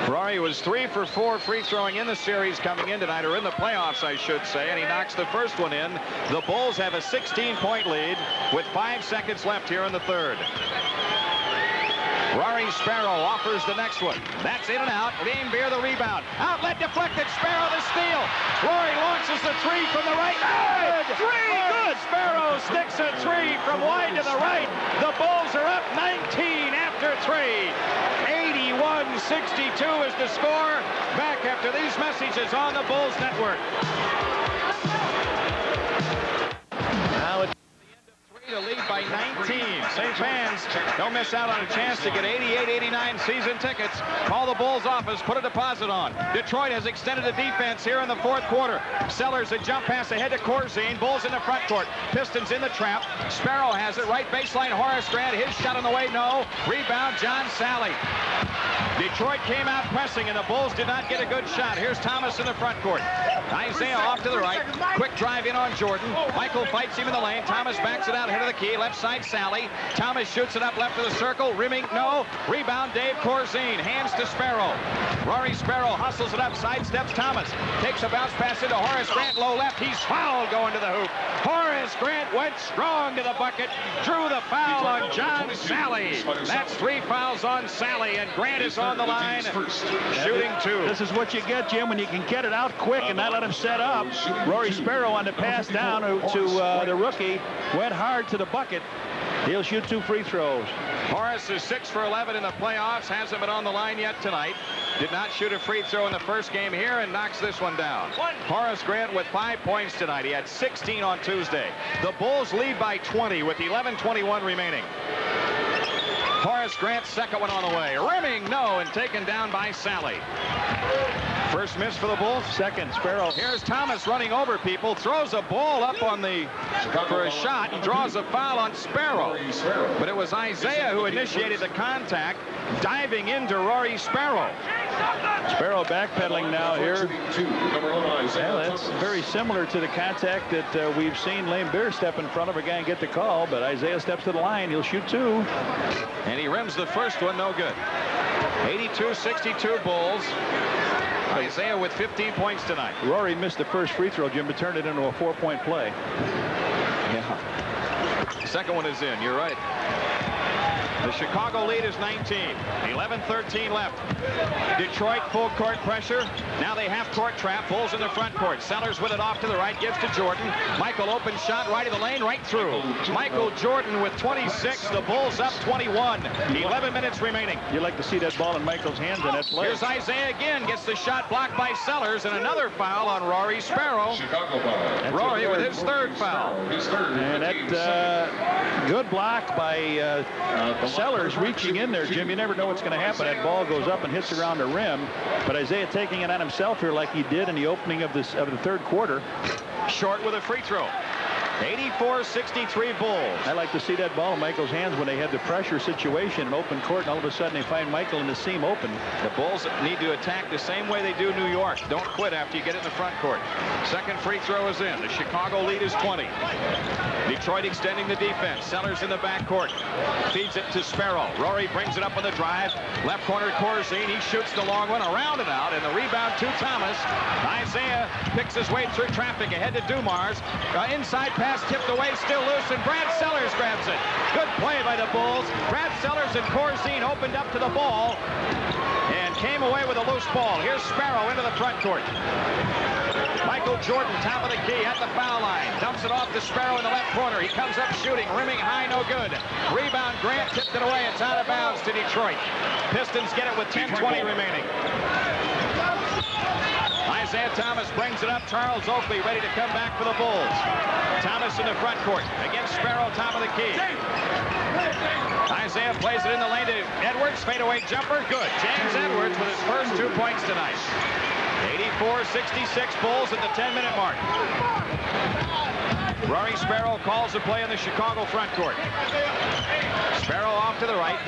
Rory Rory was 3 for 4 free throwing in the series coming in tonight, or in the playoffs, I should say, and he knocks the first one in. The Bulls have a 16-point lead with 5 seconds left here in the third. Rory Sparrow offers the next one. That's in and out. Dame Beer the rebound. Outlet deflected. Sparrow the steal. Rory launches the three from the right. Good! Three! Good! Sparrow sticks a three from wide to the right. The Bulls are up 19 after 3. 81-62 is the score. Back after these messages on the Bulls Network. Now it's to lead by 19. St. Fans don't miss out on a chance to get 88-89 season tickets. Call the Bulls office, put a deposit on. Detroit has extended the defense here in the fourth quarter. Sellers a jump pass ahead to Corzine. Bulls in the front court. Pistons in the trap. Sparrow has it. Right baseline. Horace Grant. His shot on the way. No. Rebound. John Sally. Detroit came out pressing, and the Bulls did not get a good shot. Here's Thomas in the front court. Isaiah off to the right. Quick drive in on Jordan. Michael fights him in the lane. Thomas backs it out ahead of the key. Left side, Sally. Thomas shoots it up left of the circle. Rimming, no. Rebound, Dave Corzine. Hands to Sparrow. Rory Sparrow hustles it up. Sidesteps Thomas. Takes a bounce pass into Horace Grant. Low left. He's fouled going to the hoop. Horace Grant went strong to the bucket. Drew the foul on John Sally. That's 3 fouls on Sally, and Grant is on the line, shooting 2. This is what you get, Jim, when you can get it out quick and not let him set up. Rory Sparrow on the pass down to the rookie. Went hard to the bucket. He'll shoot 2 free throws. Horace is 6 for 11 in the playoffs. Hasn't been on the line yet tonight. Did not shoot a free throw in the first game here and knocks this one down. Horace Grant with 5 points tonight. He had 16 on Tuesday. The Bulls lead by 20 with 11:21 remaining. Horace Grant's second one on the way. Rimming, no, and taken down by Sally. First miss for the Bulls. Second, Sparrow. Here's Thomas running over people. Throws a ball up on for a shot and draws a foul on Sparrow. But it was Isaiah who initiated the contact, diving into Rory Sparrow. Sparrow backpedaling now here. Well, that's very similar to the contact that we've seen Lane Beer step in front of a guy and get the call, but Isaiah steps to the line. He'll shoot 2. And he rims the first one, no good. 82-62 Bulls. Isaiah with 15 points tonight. Rory missed the first free throw, Jim, but turned it into a 4-point play. Yeah. Second one is in. You're right. The Chicago lead is 19. 11:13 left. Detroit full court pressure. Now they half court trap. Bulls in the front court. Sellers with it off to the right. Gives to Jordan. Michael open shot right of the lane. Right through. Michael Jordan with 26. The Bulls up 21. 11 minutes remaining. You like to see that ball in Michael's hands in that play. Here's Isaiah again. Gets the shot blocked by Sellers. And another foul on Rory Sparrow. Rory with his third foul. And that good block by Sellers reaching in there, Jim. You never know what's going to happen. That ball goes up and hits around the rim. But Isaiah taking it on himself here like he did in the opening of the third quarter. Short with a free throw. 84-63 Bulls. I like to see that ball in Michael's hands when they had the pressure situation in open court, and all of a sudden they find Michael in the seam open. The Bulls need to attack the same way they do New York. Don't quit after you get it in the front court. Second free throw is in. The Chicago lead is 20. Detroit extending the defense. Sellers in the back court. Feeds it to Sparrow. Rory brings it up on the drive. Left corner Corzine. He shoots the long one around and out, and the rebound to Thomas. Isaiah picks his way through traffic ahead to Dumars. Inside pass tipped away, still loose, and Brad Sellers grabs it. Good play by the Bulls. Brad Sellers and Corzine opened up to the ball and came away with a loose ball. Here's Sparrow into the front court. Michael Jordan, top of the key at the foul line. Dumps it off to Sparrow in the left corner. He comes up shooting, rimming high, no good. Rebound, Grant tipped it away. It's out of bounds to Detroit. Pistons get it with 10:20 remaining. Isaiah Thomas brings it up. Charles Oakley ready to come back for the Bulls. Thomas in the front court against Sparrow, top of the key. Isaiah plays it in the lane to Edwards. Fadeaway jumper, good. James Edwards with his first 2 points tonight. 84-66 Bulls at the 10-minute mark. Rory Sparrow calls the play in the Chicago front court. Sparrow off to the right.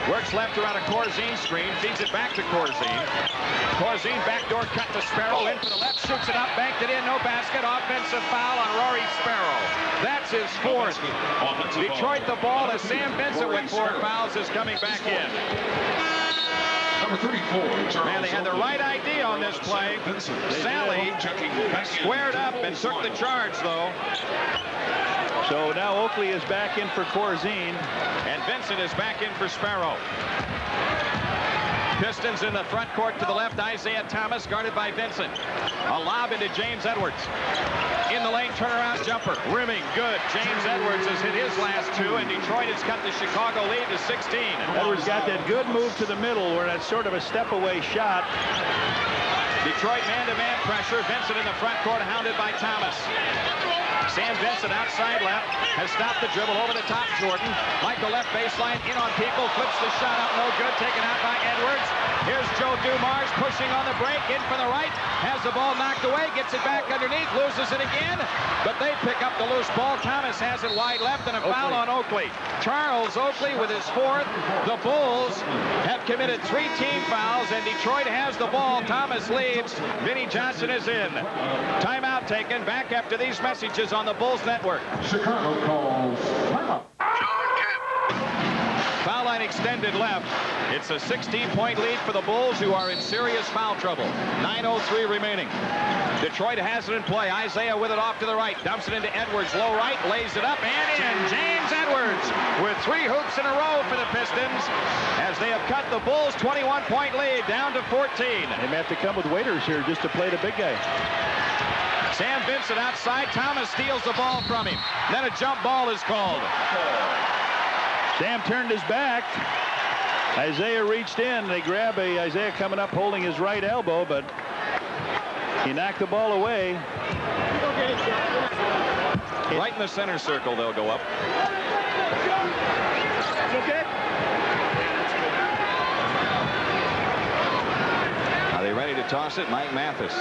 Works left around a Corzine screen. Feeds it back to Corzine. Corzine backdoor cut to Sparrow. In for the left. Shoots it up. Banked it in. No basket. Offensive foul on Rory Sparrow. That's his fourth. Detroit the ball as Sam Vincent with 4 fouls is coming back in. Number 34, Man, they had the right idea on this play. Sally squared up and took the charge, though. So now Oakley is back in for Corzine. And Vincent is back in for Sparrow. Pistons in the front court to the left. Isaiah Thomas guarded by Vincent. A lob into James Edwards. In the lane, turnaround jumper. Rimming, good. James Edwards has hit his last two, and Detroit has cut the Chicago lead to 16. Edwards got that good move to the middle where that's sort of a step-away shot. Detroit man-to-man pressure. Vincent in the front court, hounded by Thomas. Sam Vincent outside left has stopped the dribble over the top. Jordan, Michael left baseline, in on people, flips the shot up, no good, taken out by Edwards. Here's Joe Dumars pushing on the break, in for the right, has the ball knocked away, gets it back underneath, loses it again, but they pick up the loose ball. Thomas has it wide left, and a foul on Oakley. Charles Oakley with his fourth. The Bulls have committed 3 team fouls, and Detroit has the ball. Thomas leads. Vinnie Johnson is in. Timeout taken. Back after these messages on the Bulls Network. Chicago calls timeout. Foul line extended left. It's a 16-point lead for the Bulls, who are in serious foul trouble. 9:03 remaining. Detroit has it in play. Isaiah with it off to the right. Dumps it into Edwards. Low right. Lays it up and in. James Edwards with 3 hoops in a row for the Pistons, as they have cut the Bulls' 21-point lead down to 14. They may have to come with waiters here just to play the big guy. Sam Vincent outside. Thomas steals the ball from him. Then a jump ball is called. Sam turned his back. Isaiah reached in. They grab Isaiah coming up holding his right elbow, but he knocked the ball away. Right in the center circle, they'll go up. Okay. Are they ready to toss it? Mike Mathis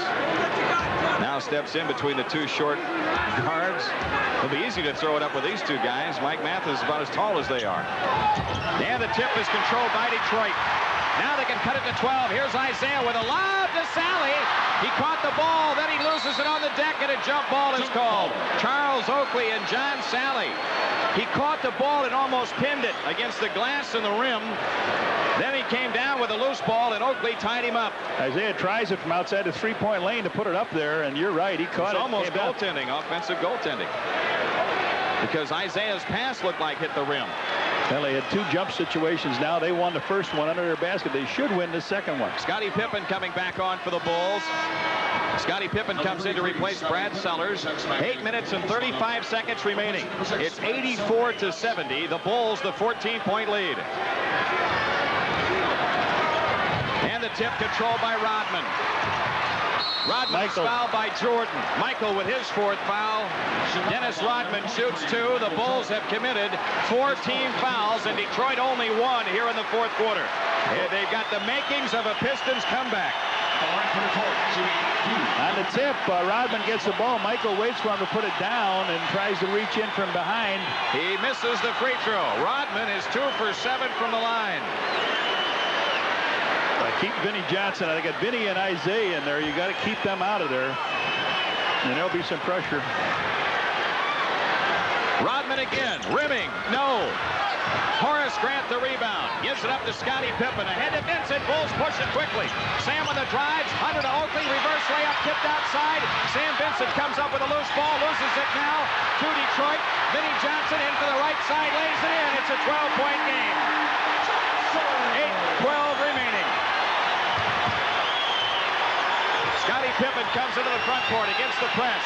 now steps in between the 2 short guards. It'll be easy to throw it up with these 2 guys. Mike Mathis is about as tall as they are. And the tip is controlled by Detroit. Now they can cut it to 12. Here's Isaiah with a lob to Sally. He caught the ball, then he loses it on the deck, and a jump ball is called. Charles Oakley and John Sally. He caught the ball and almost pinned it against the glass and the rim. Then he came down with a loose ball, and Oakley tied him up. Isaiah tries it from outside the 3-point lane to put it up there, and you're right, he caught it. It's almost goaltending, offensive goaltending, because Isaiah's pass looked like hit the rim. Well, they had 2 jump situations now. They won the first one under their basket. They should win the second one. Scottie Pippen coming back on for the Bulls. Scottie Pippen comes in to replace Brad Sellers. 8 minutes and 35 seconds remaining. It's 84-70. The Bulls the 14-point lead. And the tip controlled by Rodman. Rodman fouled by Jordan. Michael with his 4th foul. Dennis Rodman shoots 2. The Bulls have committed 4 team fouls, and Detroit only 1 here in the 4th quarter. And they've got the makings of a Pistons comeback. On the tip, Rodman gets the ball. Michael waits for him to put it down and tries to reach in from behind. He misses the free throw. Rodman is 2 for 7 from the line. Keep Vinnie Johnson. I got Vinnie and Isaiah in there. You got to keep them out of there, and there'll be some pressure. Rodman again, rimming, no. Horace Grant the rebound, gives it up to Scottie Pippen, ahead to Vincent. Bulls push it quickly. Sam on the drives, under to Oakley, reverse layup, tipped outside. Sam Vincent comes up with a loose ball, loses it now to Detroit. Vinnie Johnson in for the right side, lays it in. It's a 12-point game. 8:12 remaining. Scottie Pippen comes into the front court against the press.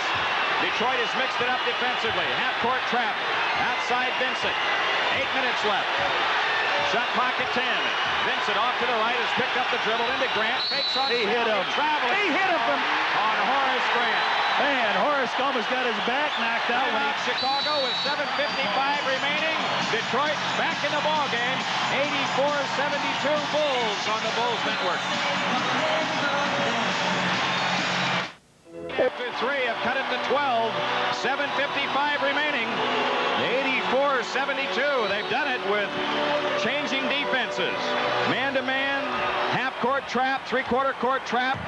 Detroit has mixed it up defensively. Half-court trap. Outside Vincent. 8 minutes left. Shot clock at 10. Vincent off to the right has picked up the dribble into Grant. Fakes on. He hit him. Traveling. He hit him on Horace Grant. Man, Horace almost got his back knocked out. When Chicago with 7:55 remaining. Detroit back in the ball game. 84-72 Bulls on the Bulls Network. After 3 have cut it to 12. 7:55 remaining. 84-72. They've done it with changing defenses. Man-to-man, half-court trap, three-quarter court trap,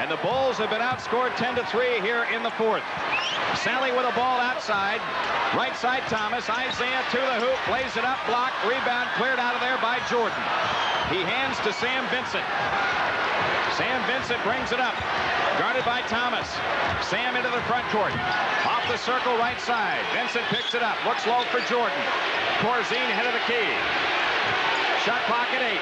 and the Bulls have been outscored 10-3 here in the 4th. Sally with a ball outside. Right side Thomas. Isaiah to the hoop. Lays it up. Blocked. Rebound cleared out of there by Jordan. He hands to Sam Vincent. Sam Vincent brings it up. Guarded by Thomas. Sam into the front court. Off the circle right side. Vincent picks it up. Looks low for Jordan. Corzine head of the key. Shot clock at 8.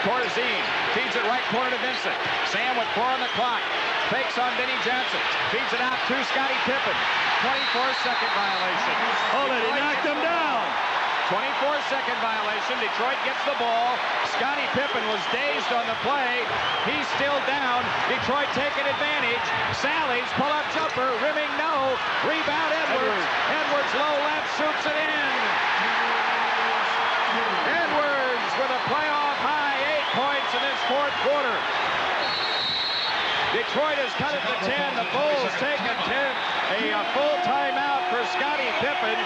Corzine feeds it right corner to Vincent. Sam with 4 on the clock. Fakes on Vinnie Johnson. Feeds it out to Scottie Pippen. 24-second violation. Oh, he knocked him down. 24-second violation. Detroit gets the ball. Scottie Pippen was dazed on the play. He's still down. Detroit taking advantage. Sally's pull-up jumper. Rimming no. Rebound Edwards. Edwards low left shoots it in. Edwards with a playoff high 8 points in this fourth quarter. Detroit has cut it to 10. The Bulls take a full timeout for Scottie Pippen,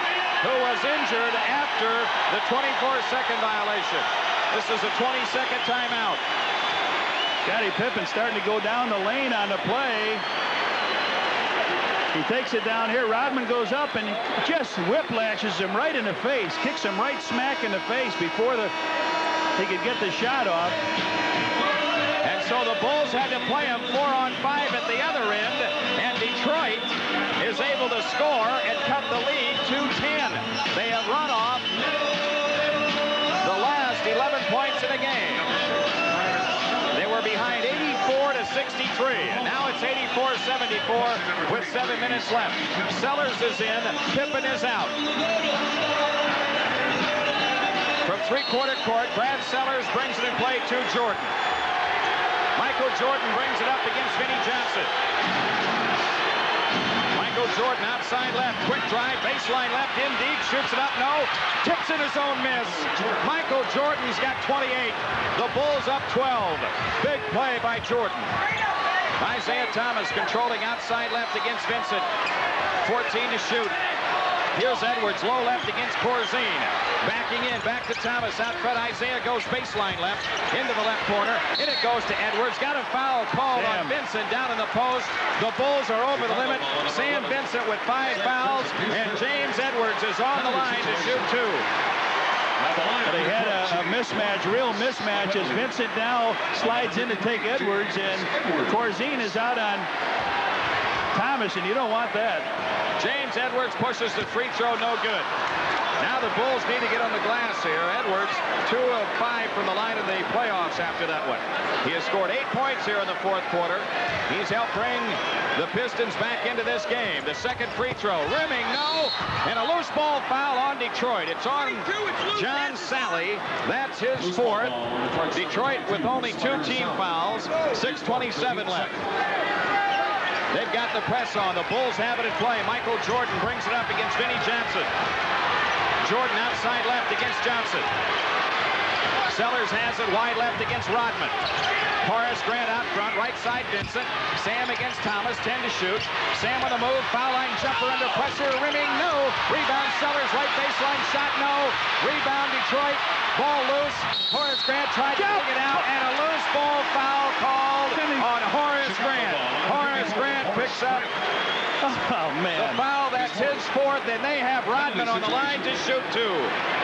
who was injured after the 24-second violation. This is a 20-second timeout. Scottie Pippen starting to go down the lane on the play. He takes it down here. Rodman goes up and just whiplashes him right in the face. Kicks him right smack in the face before he could get the shot off. And so the Bulls had to play him 4-on-5 at the other end, and Detroit is able to score and cut the lead to 10. They have run off the last 11 points in the game. They were behind 84-63, and now it's 84-74 with 7 minutes left. Sellers is in, Pippen is out. From three-quarter court, Brad Sellers brings it in play to Jordan. Michael Jordan brings it up against Vinnie Johnson. Michael Jordan outside left, quick drive, baseline left, in deep, shoots it up, no. Tips in his own miss. Michael Jordan's got 28. The Bulls up 12. Big play by Jordan. Isaiah Thomas controlling outside left against Vincent. 14 to shoot. Here's Edwards, low left against Corzine. Backing in, back to Thomas. Out front, Isaiah goes baseline left, into the left corner. In it goes to Edwards. Got a foul called on Vincent down in the post. The Bulls are over the limit. Sam Vincent with 5 fouls, and James Edwards is on the line to shoot 2. They had a mismatch, real mismatch, as Vincent now slides in to take Edwards, and Corzine is out on Thomas, and you don't want that. James Edwards pushes the free throw, no good. Now the Bulls need to get on the glass here. Edwards, 2 of 5 from the line of the playoffs after that one. He has scored 8 points here in the fourth quarter. He's helped bring the Pistons back into this game. The second free throw, rimming, no, and a loose ball foul on Detroit. It's on John Sally. That's his 4th. Detroit with only 2 team fouls. 6:27 left. They've got the press on. The Bulls have it in play. Michael Jordan brings it up against Vinnie Johnson. Jordan outside left against Johnson. Sellers has it wide left against Rodman. Horace Grant out front, right side Vincent. Sam against Thomas, 10 to shoot. Sam on the move, foul line jumper under pressure, rimming, no. Rebound Sellers, right baseline shot, no. Rebound Detroit, ball loose. Horace Grant tried to dig it out, and a loose ball foul called on Horace Grant. Horace Grant picks up the foul. That's his 4th, and they have Rodman on the line to shoot 2.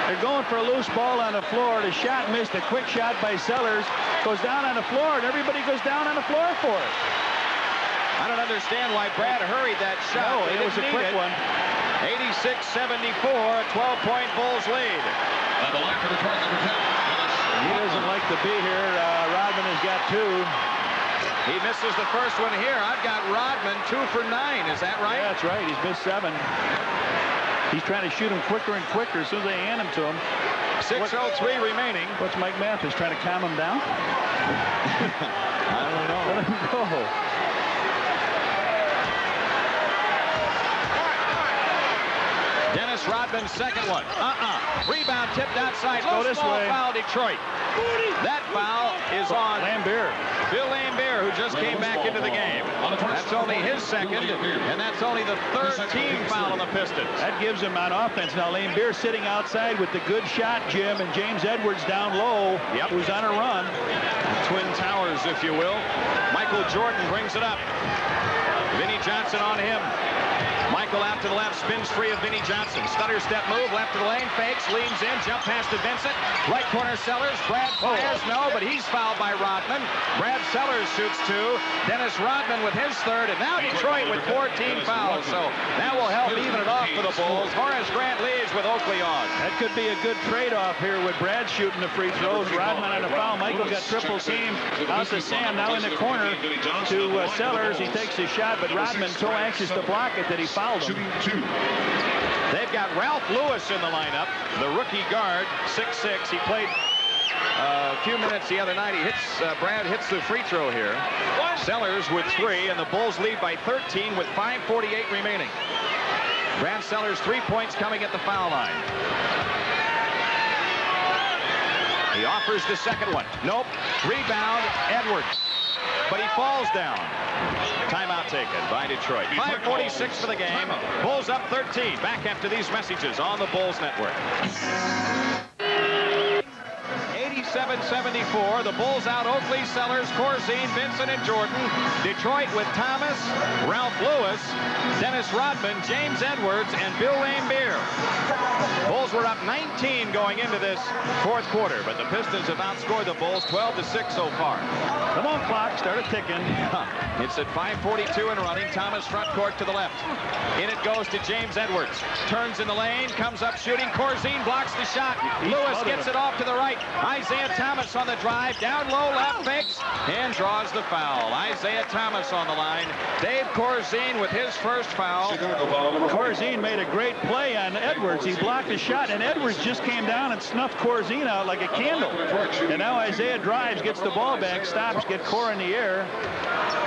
They're going for a loose ball on the floor. The shot missed. A quick shot by Sellers goes down on the floor, and everybody goes down on the floor for it. I don't understand why Brad hurried that shot. No, it was a quick one. 86-74, a 12-point Bulls lead. He doesn't like to be here. Rodman has got 2. He misses the first one here. I've got Rodman 2 for 9. Is that right? Yeah, that's right. He's missed 7. He's trying to shoot him quicker and quicker as soon as they hand him to him. 6:03 remaining. What's Mike Mathis trying to calm him down? I don't know. Let him go. Dennis Rodman's second one. Rebound tipped outside. Low small foul Detroit. That foul is on Lambert. Bill Lambert, who just came back into the game. That's only his second, and that's only the 3rd team foul on the Pistons. That gives him on offense. Now Lambert sitting outside with the good shot, Jim, and James Edwards down low, who's on a run. Twin towers, if you will. Michael Jordan brings it up. Vinnie Johnson on him. Michael out to the left, spins free of Vinnie Johnson. Stutter step move, left to the lane, fakes, leans in, jump pass to Vincent. Right corner Sellers. Brad fires, no, but he's fouled by Rodman. Brad Sellers shoots 2. Dennis Rodman with his 3rd, and now Detroit with 14 fouls. So that will help even it off for the Bulls. Horace Grant leads with Oakley on. That could be a good trade-off here with Brad shooting the free throws. Rodman on a foul. Michael got triple team out to Sam. Now in the corner to Sellers. He takes his shot, but Rodman so anxious to block it that he fouled him. They've got Ralph Lewis in the lineup, the rookie guard, 6'6". He played a few minutes the other night. He hits, Brad hits the free throw here. Sellers with 3, and the Bulls lead by 13 with 5:48 remaining. Brad Sellers 3 points coming at the foul line. He offers the second one. Nope. Rebound, Edwards. But he falls down. Timeout taken by Detroit. 5:46 for the game. Bulls up 13. Back after these messages on the Bulls Network. 87-74. The Bulls out Oakley, Sellers, Corzine, Vincent, and Jordan. Detroit with Thomas, Ralph Lewis, Dennis Rodman, James Edwards, and Bill Laimbeer. Bulls were up 19 going into this 4th quarter, but the Pistons have outscored the Bulls 12-6 so far. Come on, clock, start ticking. It's at 5:42 and running. Thomas front court to the left. In it goes to James Edwards. Turns in the lane, comes up shooting. Corzine blocks the shot. Lewis gets it off to the right. Isaiah Thomas on the drive. Down low, left fakes, and draws the foul. Isaiah Thomas on the line. Dave Corzine with his first foul. Corzine made a great play on Edwards. He blocked the shot, and Edwards just came down and snuffed Corzine out like a candle. And now Isaiah drives, gets the ball back, stops, get Cor in the air.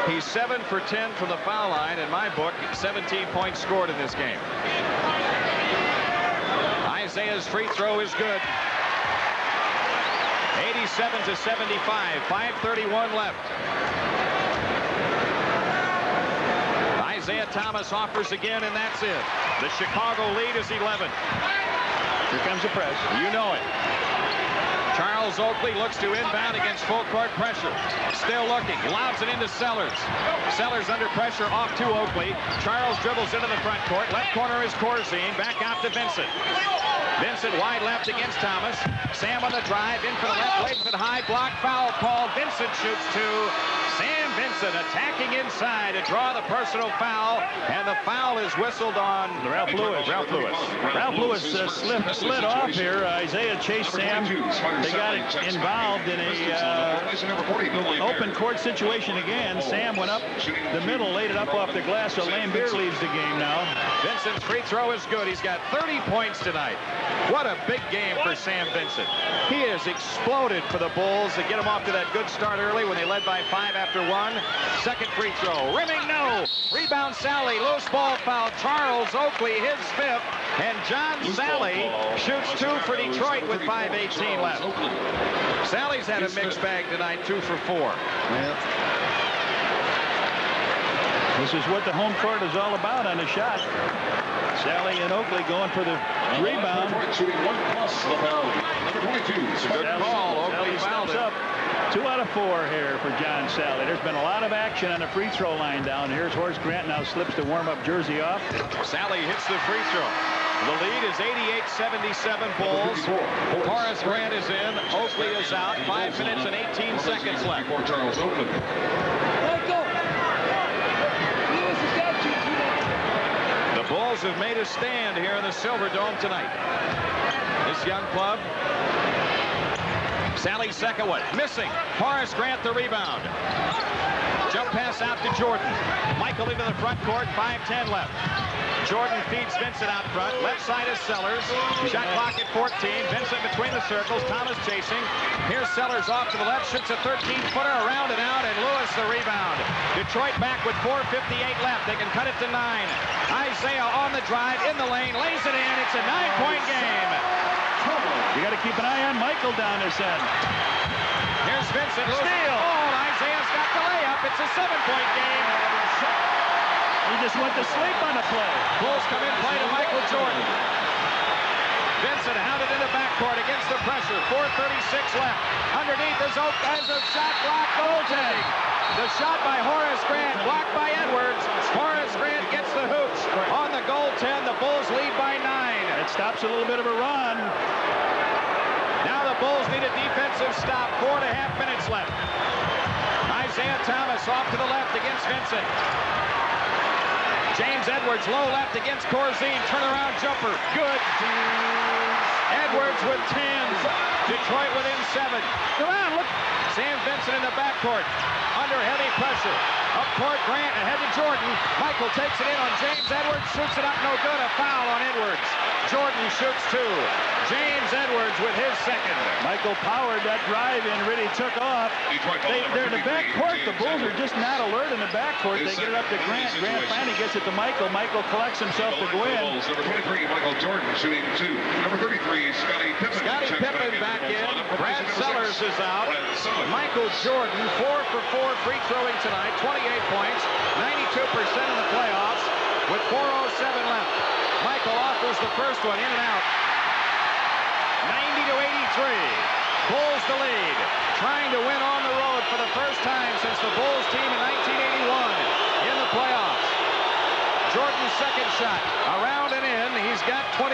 He's 7 for 10 from the foul line. In my book, 17 points scored in this game. Isaiah's free throw is good. 87-75. 5:31 left. Isaiah Thomas offers again, and that's it. The Chicago lead is 11. Here comes the press. You know it. Charles Oakley looks to inbound against full court pressure. Still looking. Lobs it into Sellers. Sellers under pressure off to Oakley. Charles dribbles into the front court. Left corner is Corzine. Back out to Vincent. Vincent wide left against Thomas. Sam on the drive. In for the left. Waits for the high block. Foul called. Vincent shoots 2. Sam Vincent attacking inside to draw the personal foul. And the foul is whistled on Ralph Lewis. Ralph Lewis slid off here. Isaiah chased Sam. They got involved in a open court situation again. Sam went up the middle, laid it up off the glass, so Laimbeer leads the game now. Vincent's free throw is good. He's got 30 points tonight. What a big game for Sam Vincent. He has exploded for the Bulls to get him off to that good start early when they led by 5 after 1. Second free throw. Rimming, no. Rebound, Sally. Loose ball foul. Charles Oakley, his 5th. And John Sally shoots 2 for Detroit with 5:18 left. Sally's had a mixed bag tonight, 2 for 4. Yeah. This is what the home court is all about on the shot. Sally and Oakley going for the rebound. It's a good call. Oakley fouled it. Up. 2 out of 4 here for John Sally. There's been a lot of action on the free throw line down here. Horace Grant now slips the warm-up jersey off. Sally hits the free throw. The lead is 88-77 Bulls. Horace Grant is in. Oakley is out. 5 minutes and 18 seconds left. The Bulls have made a stand here in the Silverdome tonight. This young club. Sally's second one. Missing. Horace Grant the rebound. Jump pass out to Jordan. Michael into the front court. 5:10 left. Jordan feeds Vincent out front. Left side is Sellers. Shot clock at 14. Vincent between the circles. Thomas chasing. Here's Sellers off to the left. Shoots a 13-footer around and out. And Lewis the rebound. Detroit back with 4:58 left. They can cut it to 9. Isaiah on the drive. In the lane. Lays it in. It's a 9-point game. You got to keep an eye on Michael down this end. Here's Vincent. Steal. Oh, Isaiah's got the layup. It's a 7-point game. He just went to sleep on the play. Bulls come in play to Michael Jordan. Vincent hounded in the backcourt against the pressure. 4:36 left. Underneath is Oak as a shot block. Goaltending. The shot by Horace Grant blocked by Edwards. Horace Grant gets the hooch. on the goaltend. The Bulls lead by 9. It stops a little bit of a run. Now the Bulls need a defensive stop. 4.5 minutes left. Isaiah Thomas off to the left against Vincent. James Edwards low left against Corzine. Turnaround jumper. Good. Edwards with 10. Detroit within 7. Around, look. Sam Vincent in the backcourt. Under heavy pressure. Up court, Grant ahead to Jordan. Michael takes it in on James Edwards. Shoots it up, no good. A foul on Edwards. Jordan shoots 2. James Edwards with his second. Michael powered that drive in, really took off. They're in the backcourt. The Bulls are just not alert in the backcourt. They get it up to Grant. Grant finally gets it to Michael. Michael collects himself to go in. Number 23, Michael Jordan, shooting 2. Number 33, Scottie Pippen. Scottie Pippen back in. Brad Sellers is out. Michael Jordan, 4 for 4 free throwing tonight. 28 points, 92% in the playoffs with 4:07 left. Michael offers the first one in and out. 90-83. Bulls the lead. Trying to win on the road for the first time since the Bulls team in 1981 in the playoffs. Jordan's second shot. Around and in. He's got 29.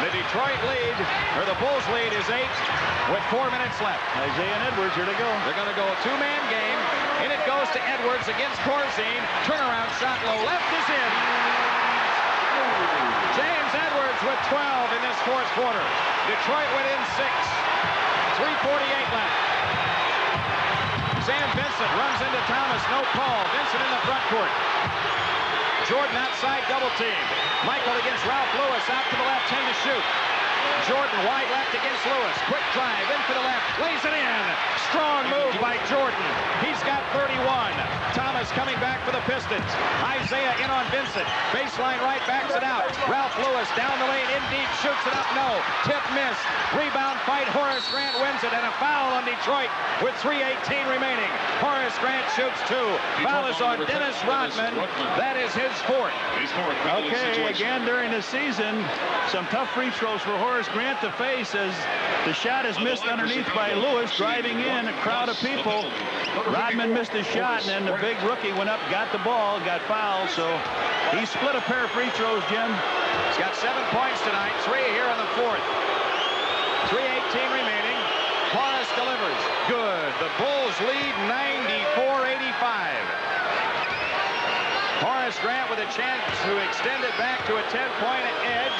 The Detroit lead, or the Bulls lead, is 8 with 4 minutes left. Isaiah and Edwards here to go. They're going to go a 2-man game. And it goes to Edwards against Corzine. Turnaround shot low left is in. James Edwards with 12 in this fourth quarter. Detroit within 6. 3:48 left. Sam Vincent runs into Thomas. No call. Vincent in the front court. Jordan outside double team. Michael against Ralph Lewis. Out to the left. 10 to shoot. Jordan wide left against Lewis. Quick drive in for the left. Lays it in. Strong move by Jordan. He's got 31. Thomas coming back for the Pistons. Isaiah in on Vincent. Baseline right, backs it out. Ralph Lewis down the lane, in deep, shoots it up. No. Tip missed. Rebound fight. Horace Grant wins it. And a foul on Detroit with 3:18 remaining. Horace Grant shoots 2. Foul is on Dennis Rodman. That is his 4th. Okay, again during the season, some tough free throws for Horace Grant to face as the shot is missed underneath by Lewis, driving in a crowd of people. Rodman missed his shot, and then the big rookie went up, got the ball, got fouled, so he split a pair of free throws, Jim. He's got 7 points tonight, 3 here on the 4th. 3:18 remaining. Horace delivers. Good. The Bulls lead 94-85. Horace Grant with a chance to extend it back to a 10-point edge.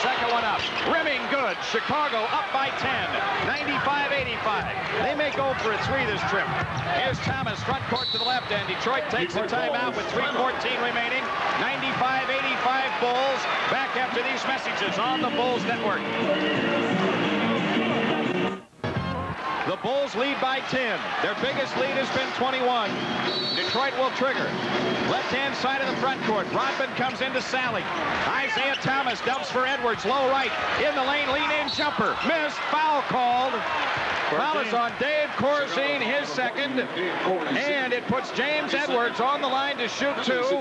Second one up. Rimming good. Chicago up by 10. 95-85. They may go for a 3 this trip. Here's Thomas, front court to the left end. Detroit takes a timeout with 3:14 remaining. 95-85 Bulls. Back after these messages on the Bulls Network. The Bulls lead by 10. Their biggest lead has been 21. Detroit will trigger. Left-hand side of the front court. Rodman comes into Sally. Isaiah Thomas dumps for Edwards. Low right. In the lane. Lean-in jumper. Missed. Foul called. Foul is on Dave Corzine, his second. And it puts James Edwards on the line to shoot 2.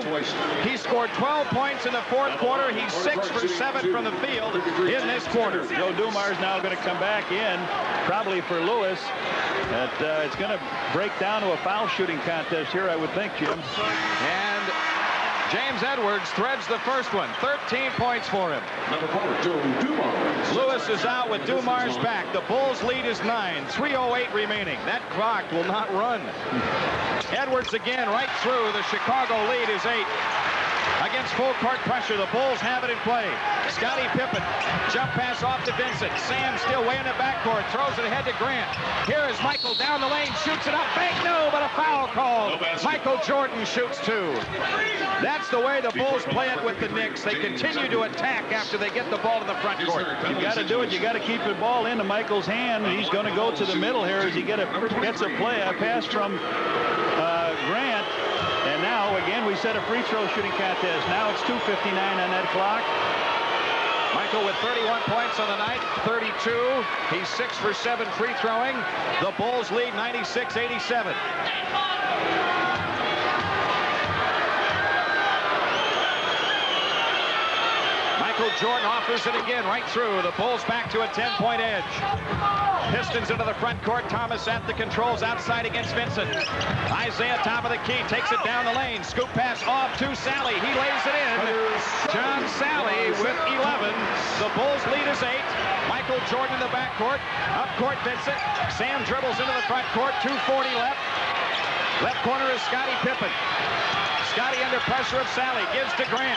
He scored 12 points in the fourth quarter. He's 6 for 7 from the field in this quarter. Joe Dumar's now going to come back in, probably for Lewis. It's going to break down to a foul shooting contest here, I would think, Jim. And James Edwards threads the first one. 13 points for him. Number 4, Joe Dumars. Lewis is out with Dumars back. The Bulls lead is 9. 3:08 remaining. That clock will not run. Edwards again right through. The Chicago lead is 8. Against full court pressure, the Bulls have it in play. Scottie Pippen, jump pass off to Vincent. Sam still way in the backcourt, throws it ahead to Grant. Here is Michael down the lane, shoots it up, bank, no, but a foul called. Michael Jordan shoots 2. That's the way the Bulls play it with the Knicks. They continue to attack after they get the ball in the front court. You got to do it. You got to keep the ball into Michael's hand. He's going to go to the middle here as he gets a pass from Grant. And now, again, we set a free throw shooting contest. Now it's 2:59 on that clock. Michael with 31 points on the night, 32. He's 6 for 7 free throwing. The Bulls lead 96-87. Michael Jordan offers it again right through. The Bulls back to a 10-point edge. Pistons into the front court. Thomas at the controls outside against Vincent. Isaiah, top of the key, takes it down the lane. Scoop pass off to Sally. He lays it in. John Sally with 11. The Bulls lead is 8. Michael Jordan in the backcourt. Up court, Vincent. Sam dribbles into the front court. 2:40 left. Left corner is Scottie Pippen. Scottie under pressure of Sally. Gives to Grant.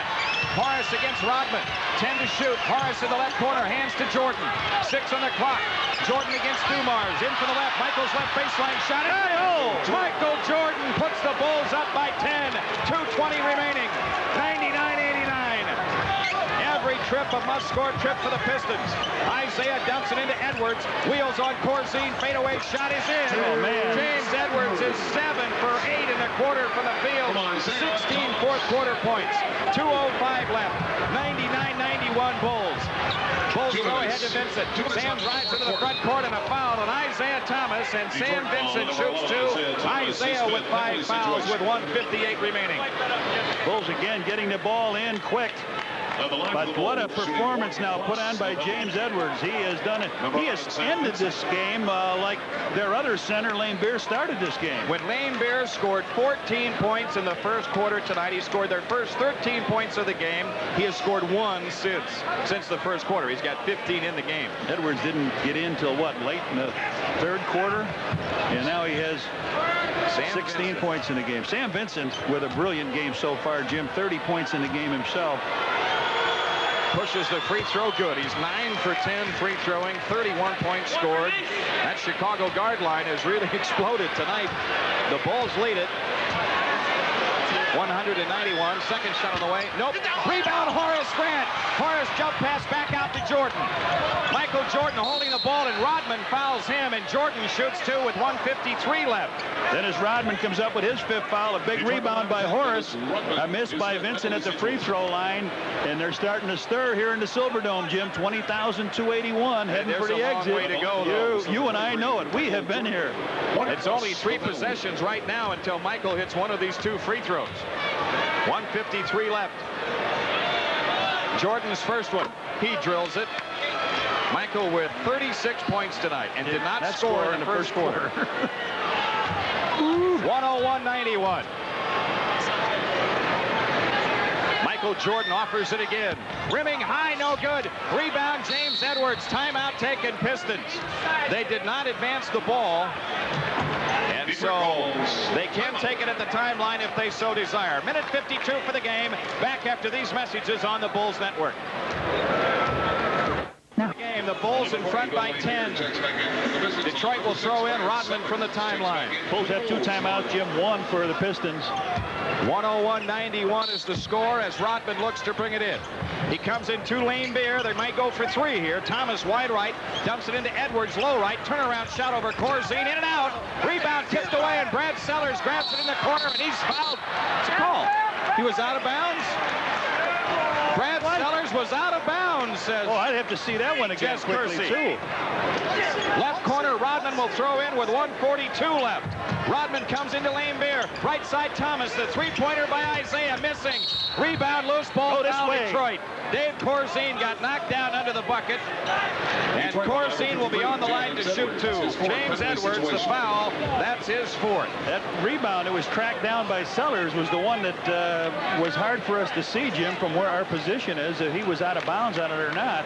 Horace against Rodman. 10 to shoot. Horace in the left corner. Hands to Jordan. 6 on the clock. Jordan against Dumars. In from the left. Michael's left baseline shot. Oh! Michael Jordan puts the Bulls up by 10. 2:20 remaining. 99-89. Every trip a must-score trip for the Pistons. Isaiah dumps it into Edwards. Wheels on Corzine. Fadeaway shot is in. Oh, man. James Edwards is 7 for 8 in the quarter from the field. 16 fourth quarter points. 2:05 left. 99-91 Bulls. Bulls throw ahead to Vincent. Sam drives into the front court and a foul on Isaiah Thomas, and Sam Vincent shoots 2. Isaiah with 5 fouls with 1:58 remaining. Bulls again getting the ball in quick. But what a performance now put on by James Edwards. He has done it. He has ended this game like their other center, Lane Beer, started this game. When Lane Beer scored 14 points in the first quarter tonight, he scored their first 13 points of the game. He has scored 1 since the first quarter. He's got 15 in the game. Edwards didn't get in till what, late in the third quarter? And now he has 16 points in the game. Sam Vincent with a brilliant game so far, Jim. 30 points in the game himself. Pushes the free throw good. He's 9 for 10 free throwing, 31 points scored. That Chicago guard line has really exploded tonight. The Bulls lead it. 191. Second shot on the way. Nope. Rebound, Horace Grant. Horace jump pass back out to Jordan. Michael Jordan holding the ball, and Rodman fouls him, and Jordan shoots 2 with 1:53 left. Then as Rodman comes up with his 5th foul, a big rebound by Horace, a miss by Vincent at the free throw line, and they're starting to stir here in the Silverdome, Jim. 20,281 heading for the exit. Way to go, you and I know it. We have been here. It's only 3 possessions right now until Michael hits one of these 2 free throws. 1:53 left. Jordan's first one. He drills it. Michael with 36 points tonight and did not score in the first quarter. 101-91. Michael Jordan offers it again. Rimming high, no good. Rebound, James Edwards. Timeout taken, Pistons. They did not advance the ball. And so they can take it at the timeline if they so desire. Minute 52 for the game. Back after these messages on the Bulls Network. Game, the Bulls in front by 10. Detroit will throw in Rodman from the timeline. Bulls have 2 timeouts, Jim. 1 for the Pistons. 101-91 is the score as Rodman looks to bring it in. He comes in 2 Lane Beer. They might go for 3 here. Thomas wide right, dumps it into Edwards, low right. Turnaround shot over Corzine, in and out. Rebound tipped away, and Brad Sellers grabs it in the corner, and he's fouled. It's a call. He was out of bounds. Brad Sellers was out of bounds, says. Oh, I'd have to see that one again quickly, too. Left corner, Rodman will throw in with 1:42 left. Rodman comes into Lane Beer. Right side, Thomas. The 3-pointer by Isaiah missing. Rebound, loose ball, down Detroit. Dave Corzine got knocked down under the bucket. And Corzine will be on the line to shoot 2. James Edwards, the foul. That's his 4th. That rebound, it was tracked down by Sellers, was the one that was hard for us to see, Jim, from where our position is, if he was out of bounds on it or not.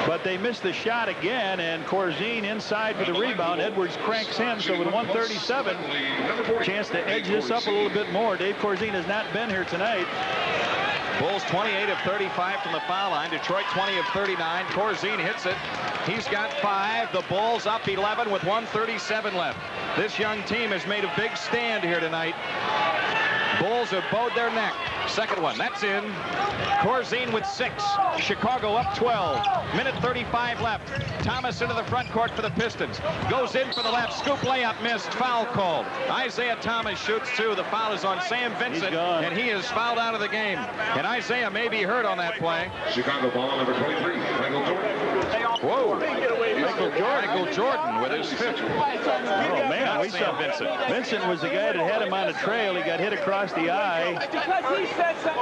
But they missed the shot again, and Corzine inside for the rebound. Edwards cranks him, so with 1:37, chance to edge this up a little bit more. Dave Corzine has not been here tonight. Bulls 28 of 35 from the foul line. Detroit 20 of 39. Corzine hits it. He's got 5. The Bulls up 11 with 1:37 left. This young team has made a big stand here tonight. Bulls have bowed their neck. Second one, that's in. Corzine with 6. Chicago up 12. Minute 35 left. Thomas into the front court for the Pistons. Goes in for the left. Scoop layup missed. Foul called. Isaiah Thomas shoots 2. The foul is on Sam Vincent, and he is fouled out of the game. And Isaiah may be hurt on that play. Chicago ball number 23, Michael Jordan. Whoa. Michael Jordan with his 5th. Oh, man, we saw Vincent. Vincent was the guy that had him on the trail. He got hit across the eye.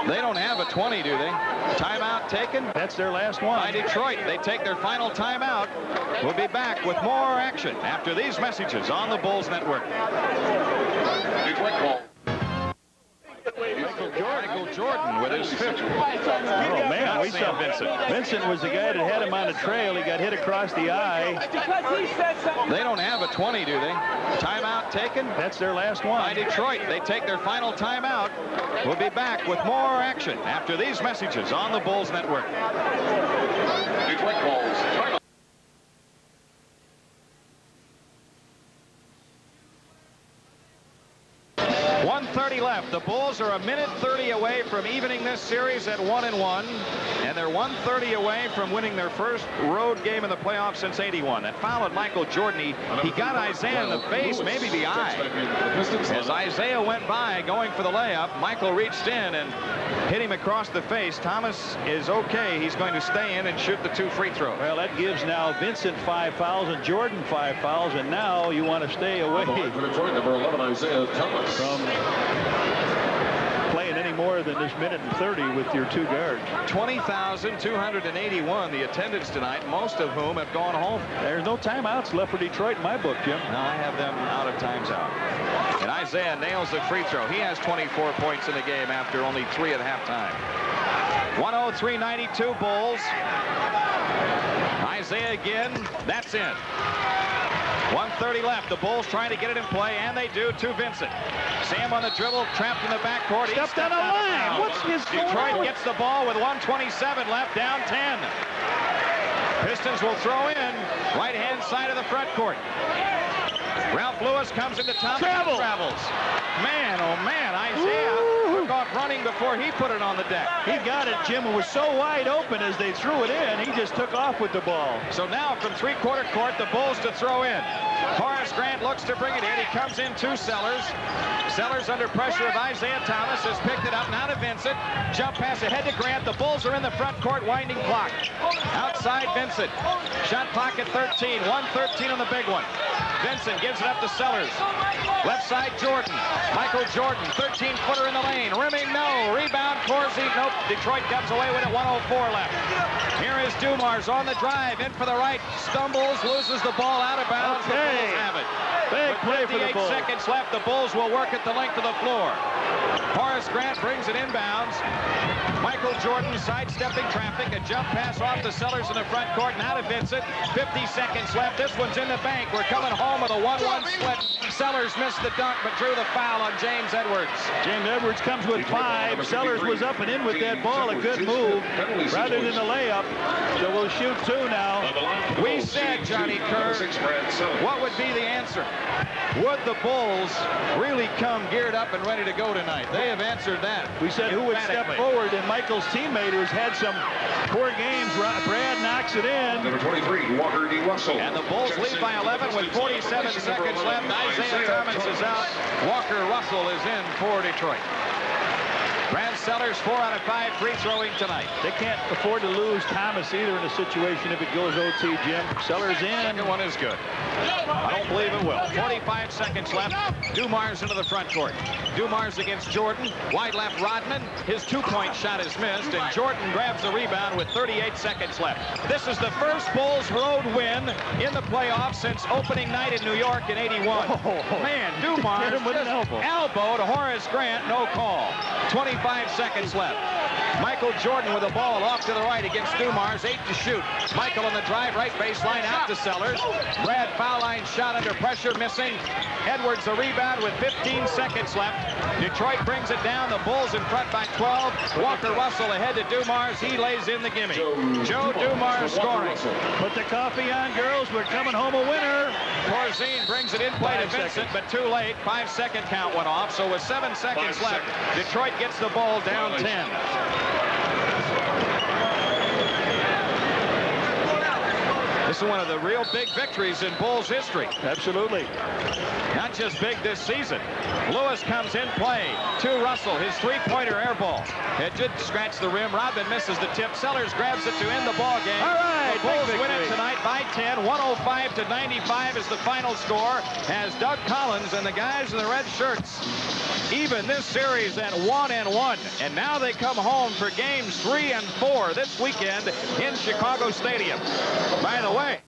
They don't have a 20, do they? Timeout taken. That's their last one. By Detroit. They take their final timeout. We'll be back with more action after these messages on the Bulls Network. Detroit ball. Michael Jordan with his fifth. Oh, man, we saw Vincent was the guy that had him on the trail. He got hit across the eye. They don't have a 20, do they? Timeout taken. That's their last one. By Detroit. They take their final timeout. We'll be back with more action after these messages on the Bulls Network. Detroit balls. Timeout. 1:30 left. The Bulls are a minute 30 away from evening this series at 1-1, and they're 1:30 away from winning their first road game in the playoffs since '81. That foul at Michael Jordan, he got Isaiah in the face, maybe the eye. As Isaiah went by going for the layup, Michael reached in and hit him across the face. Thomas is okay. He's going to stay in and shoot the 2 free throws. Well, that gives now Vincent 5 fouls and Jordan 5 fouls, and now you want to stay away For Detroit, number 11, Isaiah Thomas. from playing any more than this minute and 30 with your 2 guards. 20,281 the attendance tonight, most of whom have gone home. There's no timeouts left for Detroit in my book, Jim. Now I have them out of times out. And Isaiah nails the free throw. He has 24 points in the game after only 3 at halftime. 103-92 Bulls. Isaiah again. That's in. 1:30 left. The Bulls trying to get it in play, and they do to Vincent. Sam on the dribble, trapped in the backcourt. Stepped out of line. What's his Detroit gets the ball with 1:27 left, down 10. Pistons will throw in right-hand side of the front court. Ralph Lewis comes into Thomas. Travels. Man, oh man, Isaiah took off running before he put it on the deck. He got it, Jim. It was so wide open as they threw it in. He just took off with the ball. So now from three-quarter court, the Bulls to throw in. Horace Grant looks to bring it in. He comes in to Sellers. Sellers under pressure of Isaiah Thomas has picked it up. Now to Vincent. Jump pass ahead to Grant. The Bulls are in the front court, winding clock. Outside Vincent. Shot clock at 13. 1:13 on the big one. Vincent gives it up to Sellers. Left side Jordan. Michael Jordan, 13-footer in the lane. Rimming, no. Rebound, Corsi. Nope. Detroit comes away with it. 1:04 left. Here is Dumars on the drive. In for the right. Stumbles, loses the ball out of bounds. The Bulls have it. Big play for the Bulls. 58 seconds left. The Bulls will work at the length of the floor. Horace Grant brings it inbounds. Michael Jordan sidestepping traffic. A jump pass off the Sellers in the front court. Now to Vincent. 50 seconds left. This one's in the bank. We're coming home with a 1-1 split. Sellers missed the dunk, but drew the foul on James Edwards. James Edwards comes with 5. Sellers was up and in with that ball. A good move rather than the layup. So we'll shoot 2 now. We said, Johnny Kerr, what would be the answer? Would the Bulls really come geared up and ready to go tonight? They have answered that. We said who would step forward, and Michael's teammate, who's had some poor games, Brad, knocks it in. Number 23, Walker D. Russell. And the Bulls lead by 11 with 47 seconds left. Isaiah Thomas is out. Walker Russell is in for Detroit. Brad Sellers 4 out of 5 free throwing tonight. They can't afford to lose Thomas either in a situation if it goes OT, Jim. Sellers in. Second one is good. I don't believe it will. 45 seconds left. Dumars into the front court. Dumars against Jordan. Wide left Rodman. His 2-point shot is missed, and Jordan grabs the rebound with 38 seconds left. This is the first Bulls road win in the playoffs since opening night in New York in '81. Man, Dumars Hit him with an elbow. to Horace Grant, no call. 25 seconds left. Michael Jordan with the ball off to the right against Dumars. 8 to shoot. Michael on the drive, right baseline, out to Sellers. Brad foul line shot under pressure, missing. Edwards the rebound with 15 seconds left. Detroit brings it down. The Bulls in front by 12. Walker Russell ahead to Dumars. He lays in the gimme. Joe Dumars scoring. Put the coffee on, girls. We're coming home a winner. Corzine brings it in play to Vincent, but too late. 5-second count went off, so with 7 seconds left, Detroit gets the ball down 10. This is one of the real big victories in Bulls history. Absolutely. Not as big this season. Lewis comes in play to Russell. His three-pointer air ball. It did scratch the rim. Rodman misses the tip. Sellers grabs it to end the ball game. All right, the Bulls big win it victory. tonight by 10. 105-95 is the final score, as Doug Collins and the guys in the red shirts even this series at 1-1. And now they come home for games 3 and 4 this weekend in Chicago Stadium. By the way,